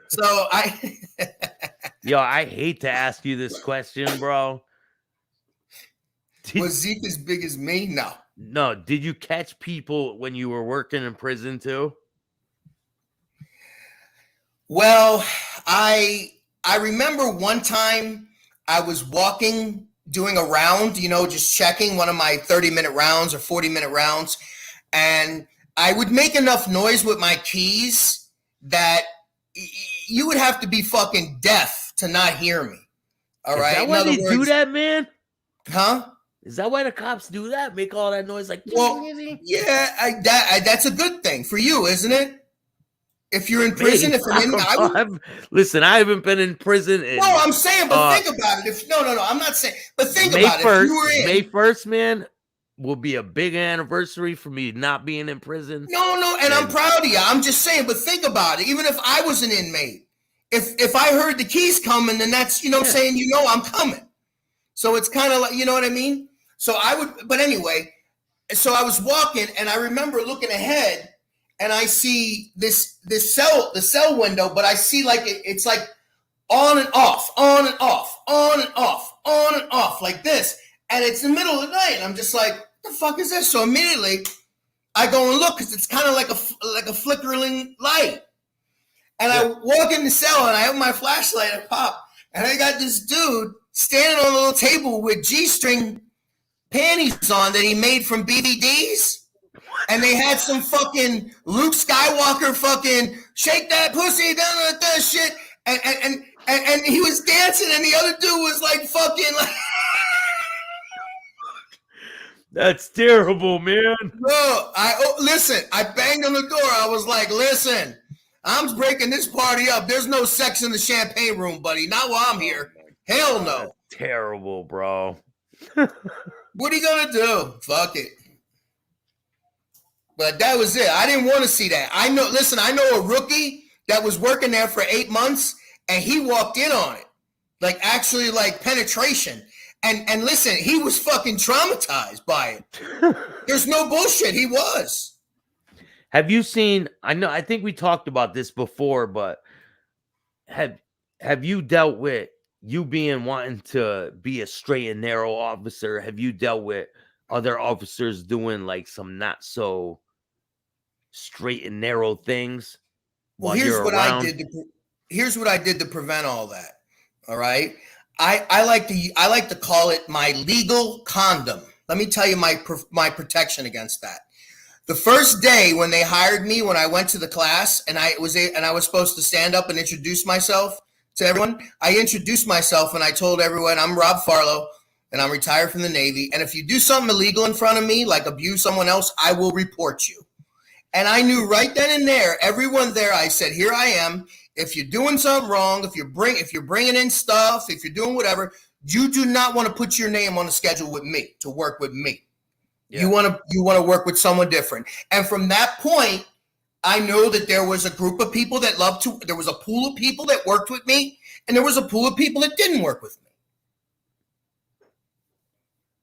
So I hate to ask you this question, bro. Was Zeke as big as me? No. No. Did you catch people when you were working in prison too? Well, I remember one time I was doing a round, just checking one of my 30-minute rounds or 40-minute rounds. And I would make enough noise with my keys that you would have to be fucking deaf to not hear me. All right. Is that In why other they do words, that, man? huh? Is that why the cops do that? Make all that noise like? Well, yeah, that's a good thing for you, isn't it? If you're in prison, Listen, I haven't been in prison. No, I'm saying, but think about it. No, I'm not saying. But think about it. If you were in May 1st, man, will be a big anniversary for me not being in prison. No, and I'm proud of you. I'm just saying, but think about it. Even if I was an inmate, if I heard the keys coming, then that's, you know what I'm saying, I'm coming. So it's kind of like, you know what I mean? So but anyway, so I was walking and I remember looking ahead and I see the cell window, but I see like it's like on and off, on and off, on and off, on and off like this. And it's the middle of the night. And I'm just like, what the fuck is this? So immediately I go and look because it's kind of like a flickering light. And I walk in the cell and I have my flashlight and pop. And I got this dude standing on a little table with G-string panties on that he made from BVDs. And they had some fucking Luke Skywalker fucking shake that pussy down like that shit. And he was dancing and the other dude was like fucking like. That's terrible, man. Bro, listen, I banged on the door. I was like, listen, I'm breaking this party up. There's no sex in the champagne room, buddy. Not while I'm here. Hell no. That's terrible, bro. What are you going to do? Fuck it. But that was it. I didn't want to see that. I know a rookie that was working there for 8 months and he walked in on it. Like actually like penetration. And listen, he was fucking traumatized by it. There's no bullshit. He was. Have you seen, I think we talked about this before, but have you dealt with you wanting to be a straight and narrow officer? Have you dealt with other officers doing like some not so straight and narrow things? Well, here's what I did to prevent all that. All right. I like to call it my legal condom. Let me tell you my protection against that. The first day when they hired me, when I went to the class and I was supposed to stand up and introduce myself to everyone, I introduced myself and I told everyone I'm Rob Farlow and I'm retired from the Navy. And if you do something illegal in front of me, like abuse someone else, I will report you. And I knew right then and there, everyone there, I said, here I am. If you're doing something wrong, if you're bringing in stuff, if you're doing whatever, you do not want to put your name on the schedule with me to work with me. Yeah. You want to work with someone different. And from that point, I know that there was a group of people that there was a pool of people that worked with me, and there was a pool of people that didn't work with me.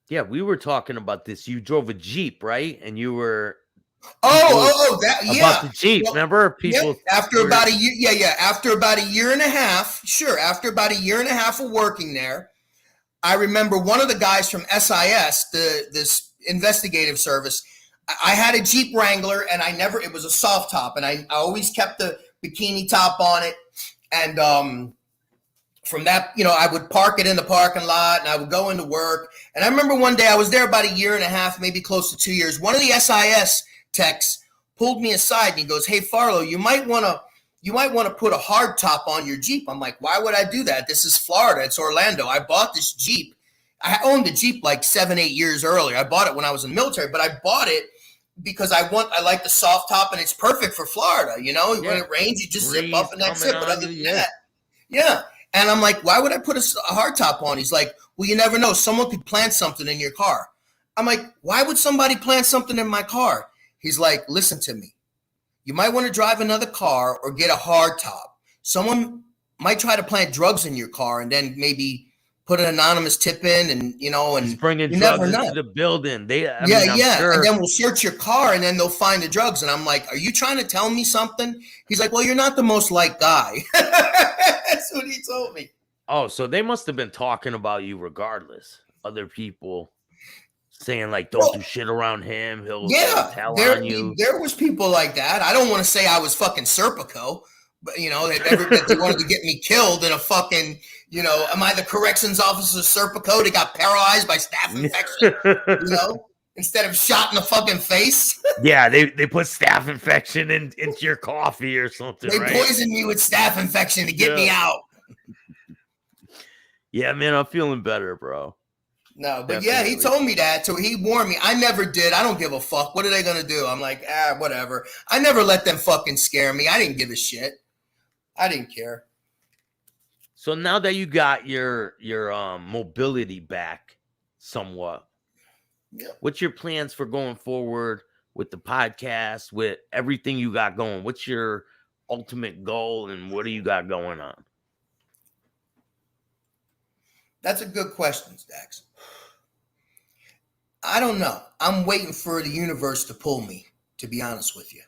Yeah, we were talking about this. You drove a Jeep, right? And you were about the Jeep. Well, remember people after about a year, after about a year and a half, after about a year and a half of working there, I remember one of the guys from SIS, this investigative service. I had a Jeep Wrangler, and it was a soft top, and I always kept the bikini top on it, and from that, I would park it in the parking lot, and I would go into work. And I remember one day I was there about a year and a half, maybe close to 2 years. One of the SIS techs pulled me aside and he goes, "Hey, Farlow, you might want to put a hard top on your Jeep." I'm like, "Why would I do that? This is Florida. It's Orlando. I bought this Jeep. I owned the Jeep like 7-8 years earlier. I bought it when I was in the military, but I bought it because I like the soft top and it's perfect for Florida. When it rains, you just zip up and that's it. But other than that, yeah." And I'm like, "Why would I put a hard top on?" He's like, "Well, you never know. Someone could plant something in your car." I'm like, "Why would somebody plant something in my car?" He's like, "Listen to me. You might want to drive another car or get a hard top. Someone might try to plant drugs in your car and then maybe put an anonymous tip in and He's bringing drugs into the building. Sure. And then we'll search your car and then they'll find the drugs." And I'm like, "Are you trying to tell me something?" He's like, "Well, you're not the most liked guy." That's what he told me. Oh, so they must have been talking about you regardless. Other people saying like, "Don't do shit around him. He'll tell on you." There was people like that. I don't want to say I was fucking Serpico, but that they wanted to get me killed in a fucking, am I the corrections officer Serpico that got paralyzed by staph infection? instead of shot in the fucking face. Yeah, they put staph infection into your coffee or something. They right? poisoned me with staph infection to get me out. Yeah, man, I'm feeling better, bro. No, but Definitely. yeah, he told me that. So he warned me. I never did. I don't give a fuck. What are they going to do? I'm like, whatever. I never let them fucking scare me. I didn't give a shit. I didn't care. So now that you got your mobility back somewhat, what's your plans for going forward with the podcast, with everything you got going? What's your ultimate goal and what do you got going on? That's a good question, Staxx. I don't know. I'm waiting for the universe to pull me, to be honest with you.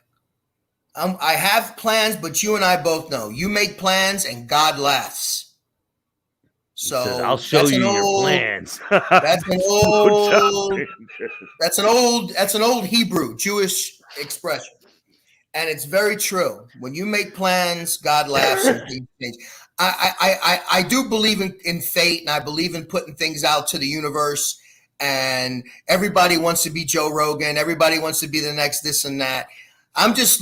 I have plans, but you and I both know you make plans and God laughs. So I'll show you your plans. That's an old Hebrew Jewish expression. And it's very true. When you make plans, God laughs and things change. I do believe in fate, and I believe in putting things out to the universe. And everybody wants to be Joe Rogan. Everybody wants to be the next this and that. I'm just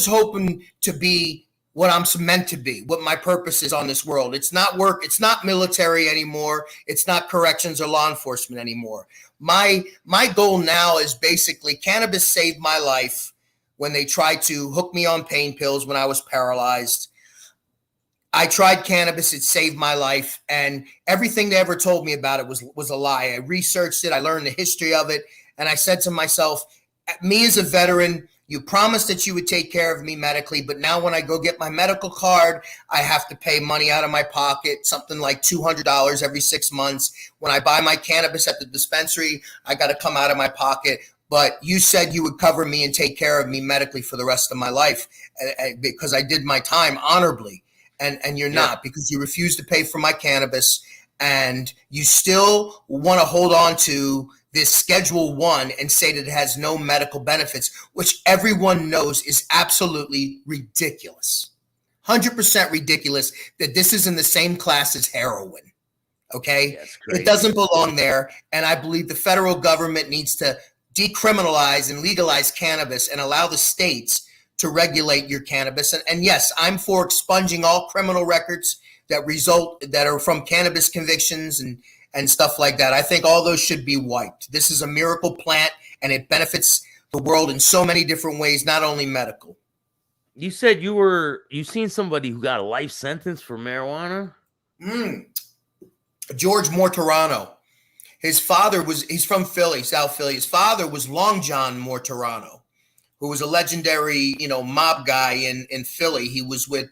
hoping to be what I'm meant to be, what my purpose is on this world. It's not work. It's not military anymore. It's not corrections or law enforcement anymore. My goal now is basically cannabis saved my life when they tried to hook me on pain pills when I was paralyzed. I tried cannabis. It saved my life. And everything they ever told me about it was a lie. I researched it. I learned the history of it. And I said to myself, me as a veteran, you promised that you would take care of me medically, but now when I go get my medical card, I have to pay money out of my pocket, something like $200 every 6 months. When I buy my cannabis at the dispensary, I got to come out of my pocket. But you said you would cover me and take care of me medically for the rest of my life because I did my time honorably. And you're not, because you refused to pay for my cannabis, and you still want to hold on to this Schedule 1 and say that it has no medical benefits, which everyone knows is absolutely ridiculous. 100% ridiculous that this is in the same class as heroin. Okay? It doesn't belong there. And I believe the federal government needs to decriminalize and legalize cannabis and allow the states to regulate your cannabis. And yes, I'm for expunging all criminal records that are from cannabis convictions and stuff like that. I think all those should be wiped. This is a miracle plant, and it benefits the world in so many different ways, not only medical. You said you seen somebody who got a life sentence for marijuana? George Mortorano. He's from Philly, South Philly. His father was Long John Mortorano, who was a legendary, mob guy in Philly. He was with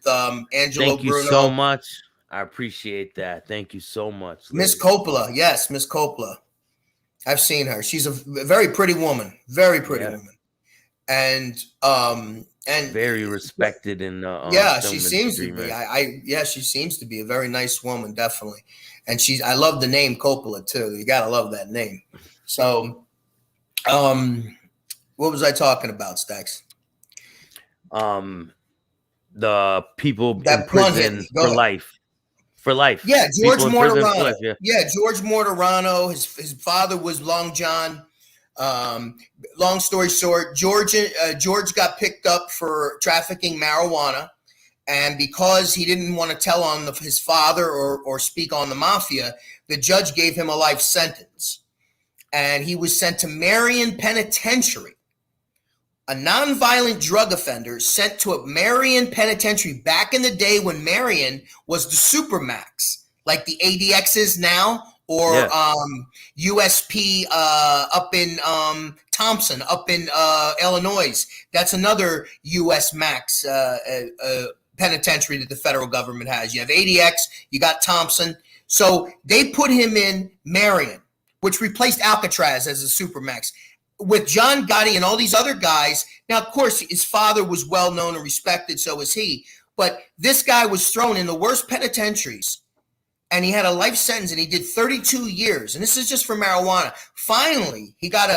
Angelo Thank you Bruno. so much. I appreciate that. Thank you so much. Miss Coppola. Yes, Miss Coppola. I've seen her. She's a very pretty woman. Very pretty woman. And very respected in she seems to be. She seems to be a very nice woman, definitely. And I love the name Coppola too. You gotta love that name. So what was I talking about, Staxx? The people in prison for life. For life. Yeah, George Mortorano. George Mortorano. His father was Long John. Long story short, George got picked up for trafficking marijuana. And because he didn't want to tell on his father or speak on the mafia, the judge gave him a life sentence. And he was sent to Marion Penitentiary. A nonviolent drug offender sent to a Marion Penitentiary back in the day when Marion was the Supermax, like the ADX is now, or USP up in Thompson, up in Illinois. That's another US Max penitentiary that the federal government has. You have ADX, you got Thompson. So they put him in Marion, which replaced Alcatraz as a Supermax, with John Gotti and all these other guys. Now, of course, his father was well known and respected, so was he. But this guy was thrown in the worst penitentiaries, and he had a life sentence, and he did 32 years. And this is just for marijuana. Finally, he got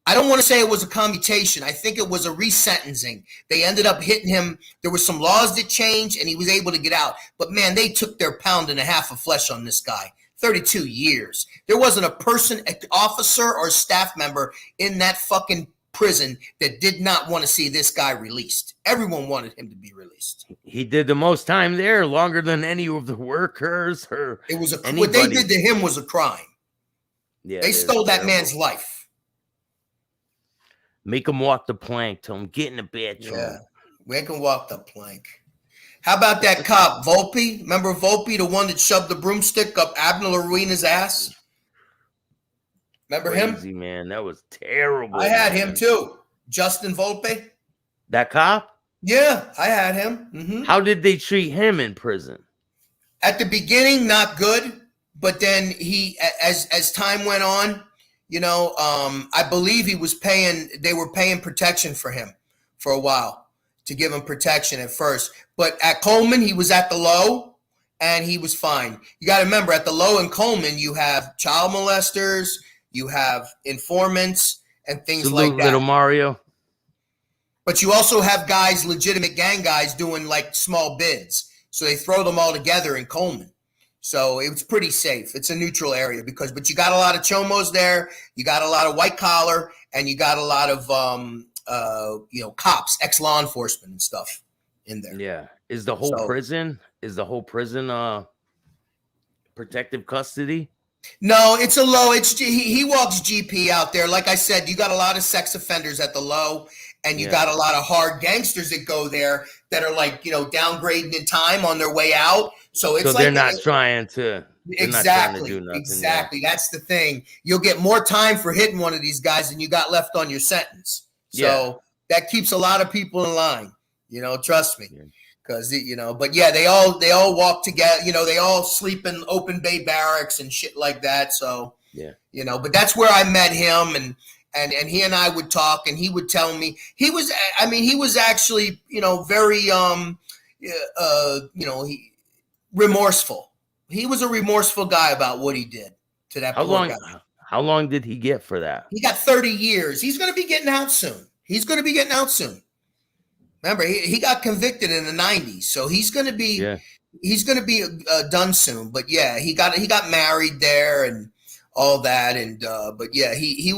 I don't want to say it was a commutation. I think it was a resentencing. They ended up hitting him. There were some laws that changed, and he was able to get out. But, man, they took their £1.50 of flesh on this guy. 32 years. There wasn't a person, officer or staff member in that fucking prison that did not want to see this guy released. Everyone wanted him to be released. He did the most time there, longer than any of the workers or It was anybody. what they did to him was a crime. Yeah, they stole that man's life. Make him walk the plank. Tell him get in the bathroom. Yeah, make him walk the plank. How about that cop, Volpe? Remember Volpe, the one that shoved the broomstick up Abner Ruina's ass? Remember Crazy, him? Man, that was terrible. I had him too. Justin Volpe. That cop? Yeah, I had him. Mm-hmm. How did they treat him in prison? At the beginning, not good, but then he, as time went on, you know, I believe they were paying protection for him for a while to give him protection at first. But at Coleman, he was at the low and he was fine. You got to remember, at the low in Coleman, you have child molesters, you have informants and things like that. Little Mario. But you also have guys, legitimate gang guys, doing like small bids. So they throw them all together in Coleman. So it's pretty safe. It's a neutral area but you got a lot of chomos there. You got a lot of white collar, and you got a lot of cops, ex-law enforcement and stuff in there. Yeah. Is the whole prison protective custody? No, it's a low. He walks GP out there. Like I said, you got a lot of sex offenders at the low, and you got a lot of hard gangsters that go there that are like, downgrading in time on their way out. So it's they're not trying to exactly do nothing. Exactly. Yeah. That's the thing. You'll get more time for hitting one of these guys than you got left on your sentence. So that keeps a lot of people in line. Trust me. Because but yeah, they all walk together. They all sleep in open bay barracks and shit like that. So but that's where I met him, and he and I would talk, and he would tell me he was actually very remorseful. He was a remorseful guy about what he did to that poor guy. How long did he get for that? He got 30 years. He's going to be getting out soon. Remember, he got convicted in the 90s, so he's going to be done soon. But yeah, he got married there and all that, and but yeah, he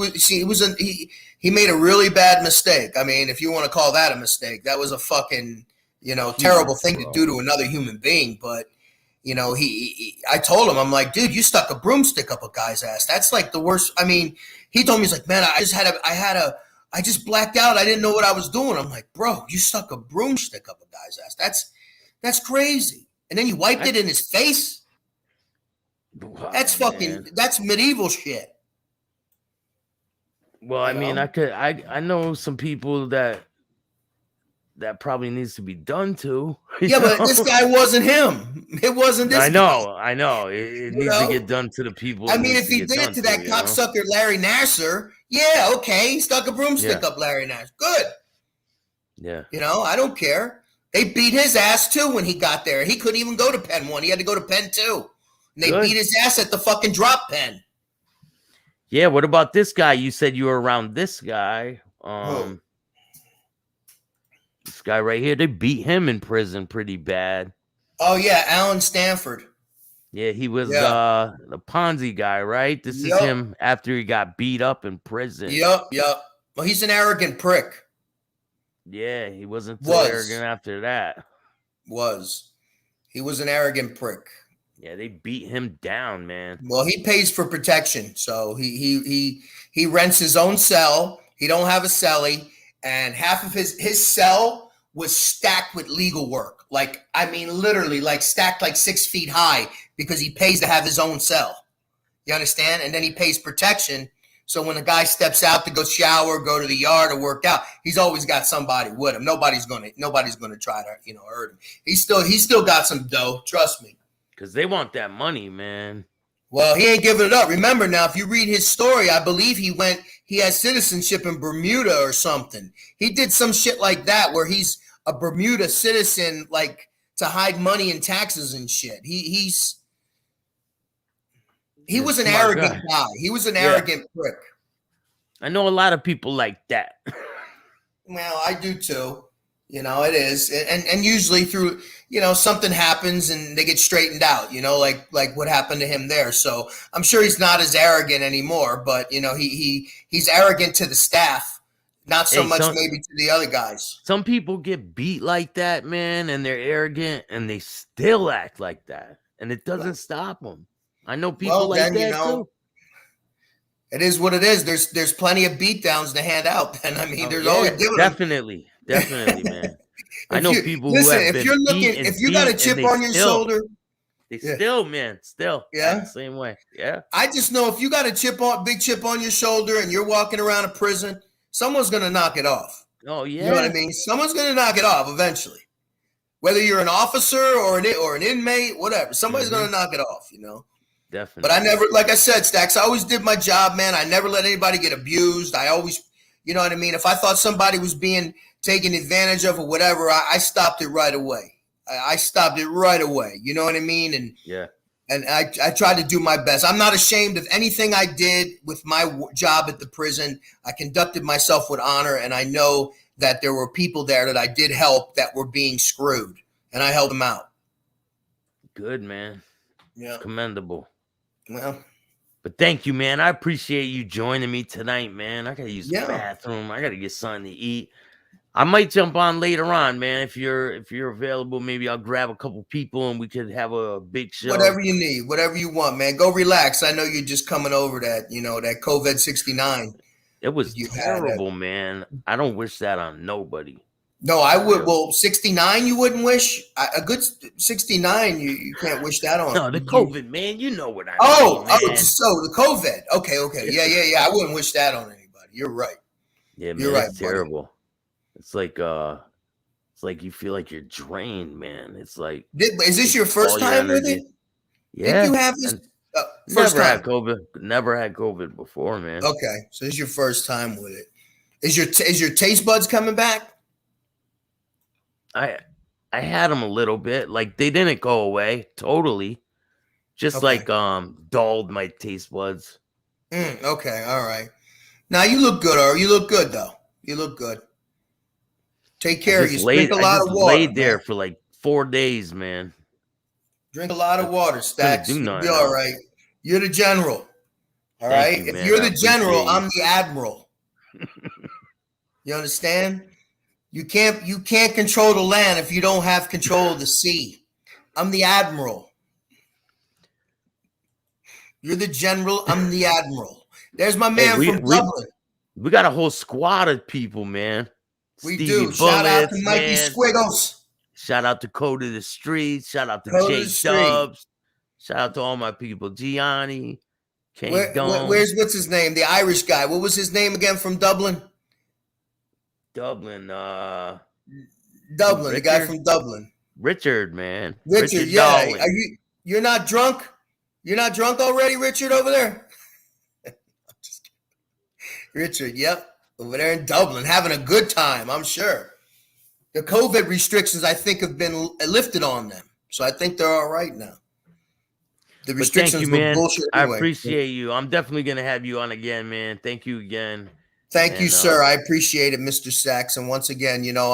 made a really bad mistake. I mean, if you want to call that a mistake, that was a fucking terrible thing to do to another human being. But I told him, I'm like, dude, you stuck a broomstick up a guy's ass. That's like the worst. I mean, he told me, he's like, man, I just blacked out. I didn't know what I was doing. I'm like, bro, you stuck a broomstick up a guy's ass. That's crazy. And then you wiped it in his face. Wow, that's medieval shit. Well, I mean, I know some people that probably needs to be done to. Yeah, but this guy wasn't him. It wasn't this guy. I know. It needs to get done to the people. I mean, if he did it to that cocksucker Larry Nasser, yeah, okay, he stuck a broomstick up Larry Nasser. Good. Yeah. I don't care. They beat his ass too when he got there. He couldn't even go to Pen 1. He had to go to Pen 2. And they beat his ass at the fucking drop pen. Yeah, what about this guy? You said you were around this guy. This guy right here, they beat him in prison pretty bad. Oh, yeah, Alan Stanford. Yeah, he was the Ponzi guy, right? This is him after he got beat up in prison. Yep. Well, he's an arrogant prick. Yeah, he wasn't so arrogant after that. He was an arrogant prick. Yeah, they beat him down, man. Well, he pays for protection, so he rents his own cell. He don't have a cellie, and half of his cell was stacked with legal work. Like, I mean, literally, like stacked like 6 feet high because he pays to have his own cell. You understand? And then he pays protection. So when a guy steps out to go shower, go to the yard, or work out, he's always got somebody with him. Nobody's gonna try to hurt him. He's still got some dough. Trust me. Because they want that money, man. Well, he ain't giving it up. Remember now, if you read his story, I believe he has citizenship in Bermuda or something. He did some shit like that where he's a Bermuda citizen, like to hide money and taxes and shit. He was an arrogant guy. He was an arrogant prick. I know a lot of people like that. Well, I do too. You know, it is. And usually through, you know, something happens and they get straightened out, you know, like what happened to him there. So I'm sure he's not as arrogant anymore, but you know, he's arrogant to the staff, not so much maybe to the other guys. Some people get beat like that, man, and they're arrogant and they still act like that. And it doesn't stop them. I know people like that, you know, too. It is what it is. There's plenty of beatdowns to hand out. And I mean, there's always giving definitely, man. I know people who have been if you got a chip on your shoulder, they still yeah, same way. Yeah. I just know if you got a big chip on your shoulder and you're walking around a prison, someone's gonna knock it off. Oh yeah. You know what I mean? Someone's gonna knock it off eventually. Whether you're an officer or an inmate, whatever, somebody's gonna knock it off, you know. Definitely. But I never, like I said, Staxx, I always did my job, man. I never let anybody get abused. I always, you know what I mean? If I thought somebody was being taken advantage of or whatever, I stopped it right away. I stopped it right away. You know what I mean? And yeah. And I tried to do my best. I'm not ashamed of anything I did with my job at the prison. I conducted myself with honor, and I know that there were people there that I did help that were being screwed, and I helped them out. Good, man. Yeah. Commendable. Well, but thank you, man. I appreciate you joining me tonight, man. I gotta use the bathroom. I gotta get something to eat. I might jump on later on, man. If you're available, maybe I'll grab a couple people and we could have a big show. Whatever you need, whatever you want, man. Go relax. I know you're just coming over that, you know, that COVID 69. It was terrible, man. I don't wish that on nobody. No, I would. Well, 69, you wouldn't wish. A good 69, you can't wish that on. No, the COVID, man. You know what I mean. Oh, so the COVID. Okay. Yeah. I wouldn't wish that on anybody. You're right. Yeah, man. You're right. It's terrible. It's like you feel like you're drained, man. It's like. Is this your first time with it? Yeah. Did you have this? Never had COVID. Never had COVID before, man. Okay, so this is your first time with it. Is your taste buds coming back? I had them a little bit. Like they didn't go away totally. Just like dulled my taste buds. Okay, all right. Now you look good, or you look good though. You look good. Take care of you. Drink a lot of water. Laid there for like 4 days, man. Drink a lot of water, Staxx. You'll be all right. You're the general. All right. If you're the general, I'm the admiral. You understand? You can't control the land if you don't have control of the sea. I'm the admiral. You're the general. I'm the admiral. There's my man from Dublin. We got a whole squad of people, man. We Stevie do. Bullets, shout out to Mikey man. Squiggles. Shout out to Code of the Streets. Shout out to J Dubs. Shout out to all my people. Gianni. What's his name? The Irish guy. What was his name again from Dublin? Dublin. Richard? The guy from Dublin. Richard, man. Richard, yeah. You're not drunk? You're not drunk already, Richard, over there? Richard, yep. Over there in Dublin, having a good time, I'm sure. The COVID restrictions, I think, have been lifted on them. So I think they're all right now. The restrictions were bullshit anyway. I appreciate you. I'm definitely going to have you on again, man. Thank you again. Thank you, sir. I appreciate it, Mr. Staxx. And once again, you know,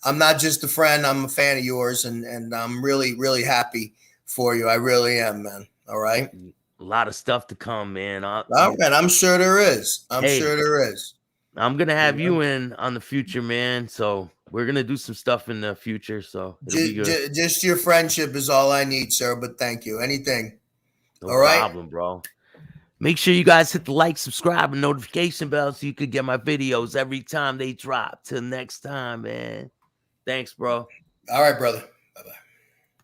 I'm not just a friend. I'm a fan of yours, and I'm really, really happy for you. I really am, man. All right? A lot of stuff to come, man. I'm sure there is. I'm sure there is. I'm going to have you in on the future, man. So we're going to do some stuff in the future. So it'll be good. Just your friendship is all I need, sir. But thank you. Anything. No problem, bro. Make sure you guys hit the like, subscribe, and notification bell so you could get my videos every time they drop. Till next time, man. Thanks, bro. All right, brother.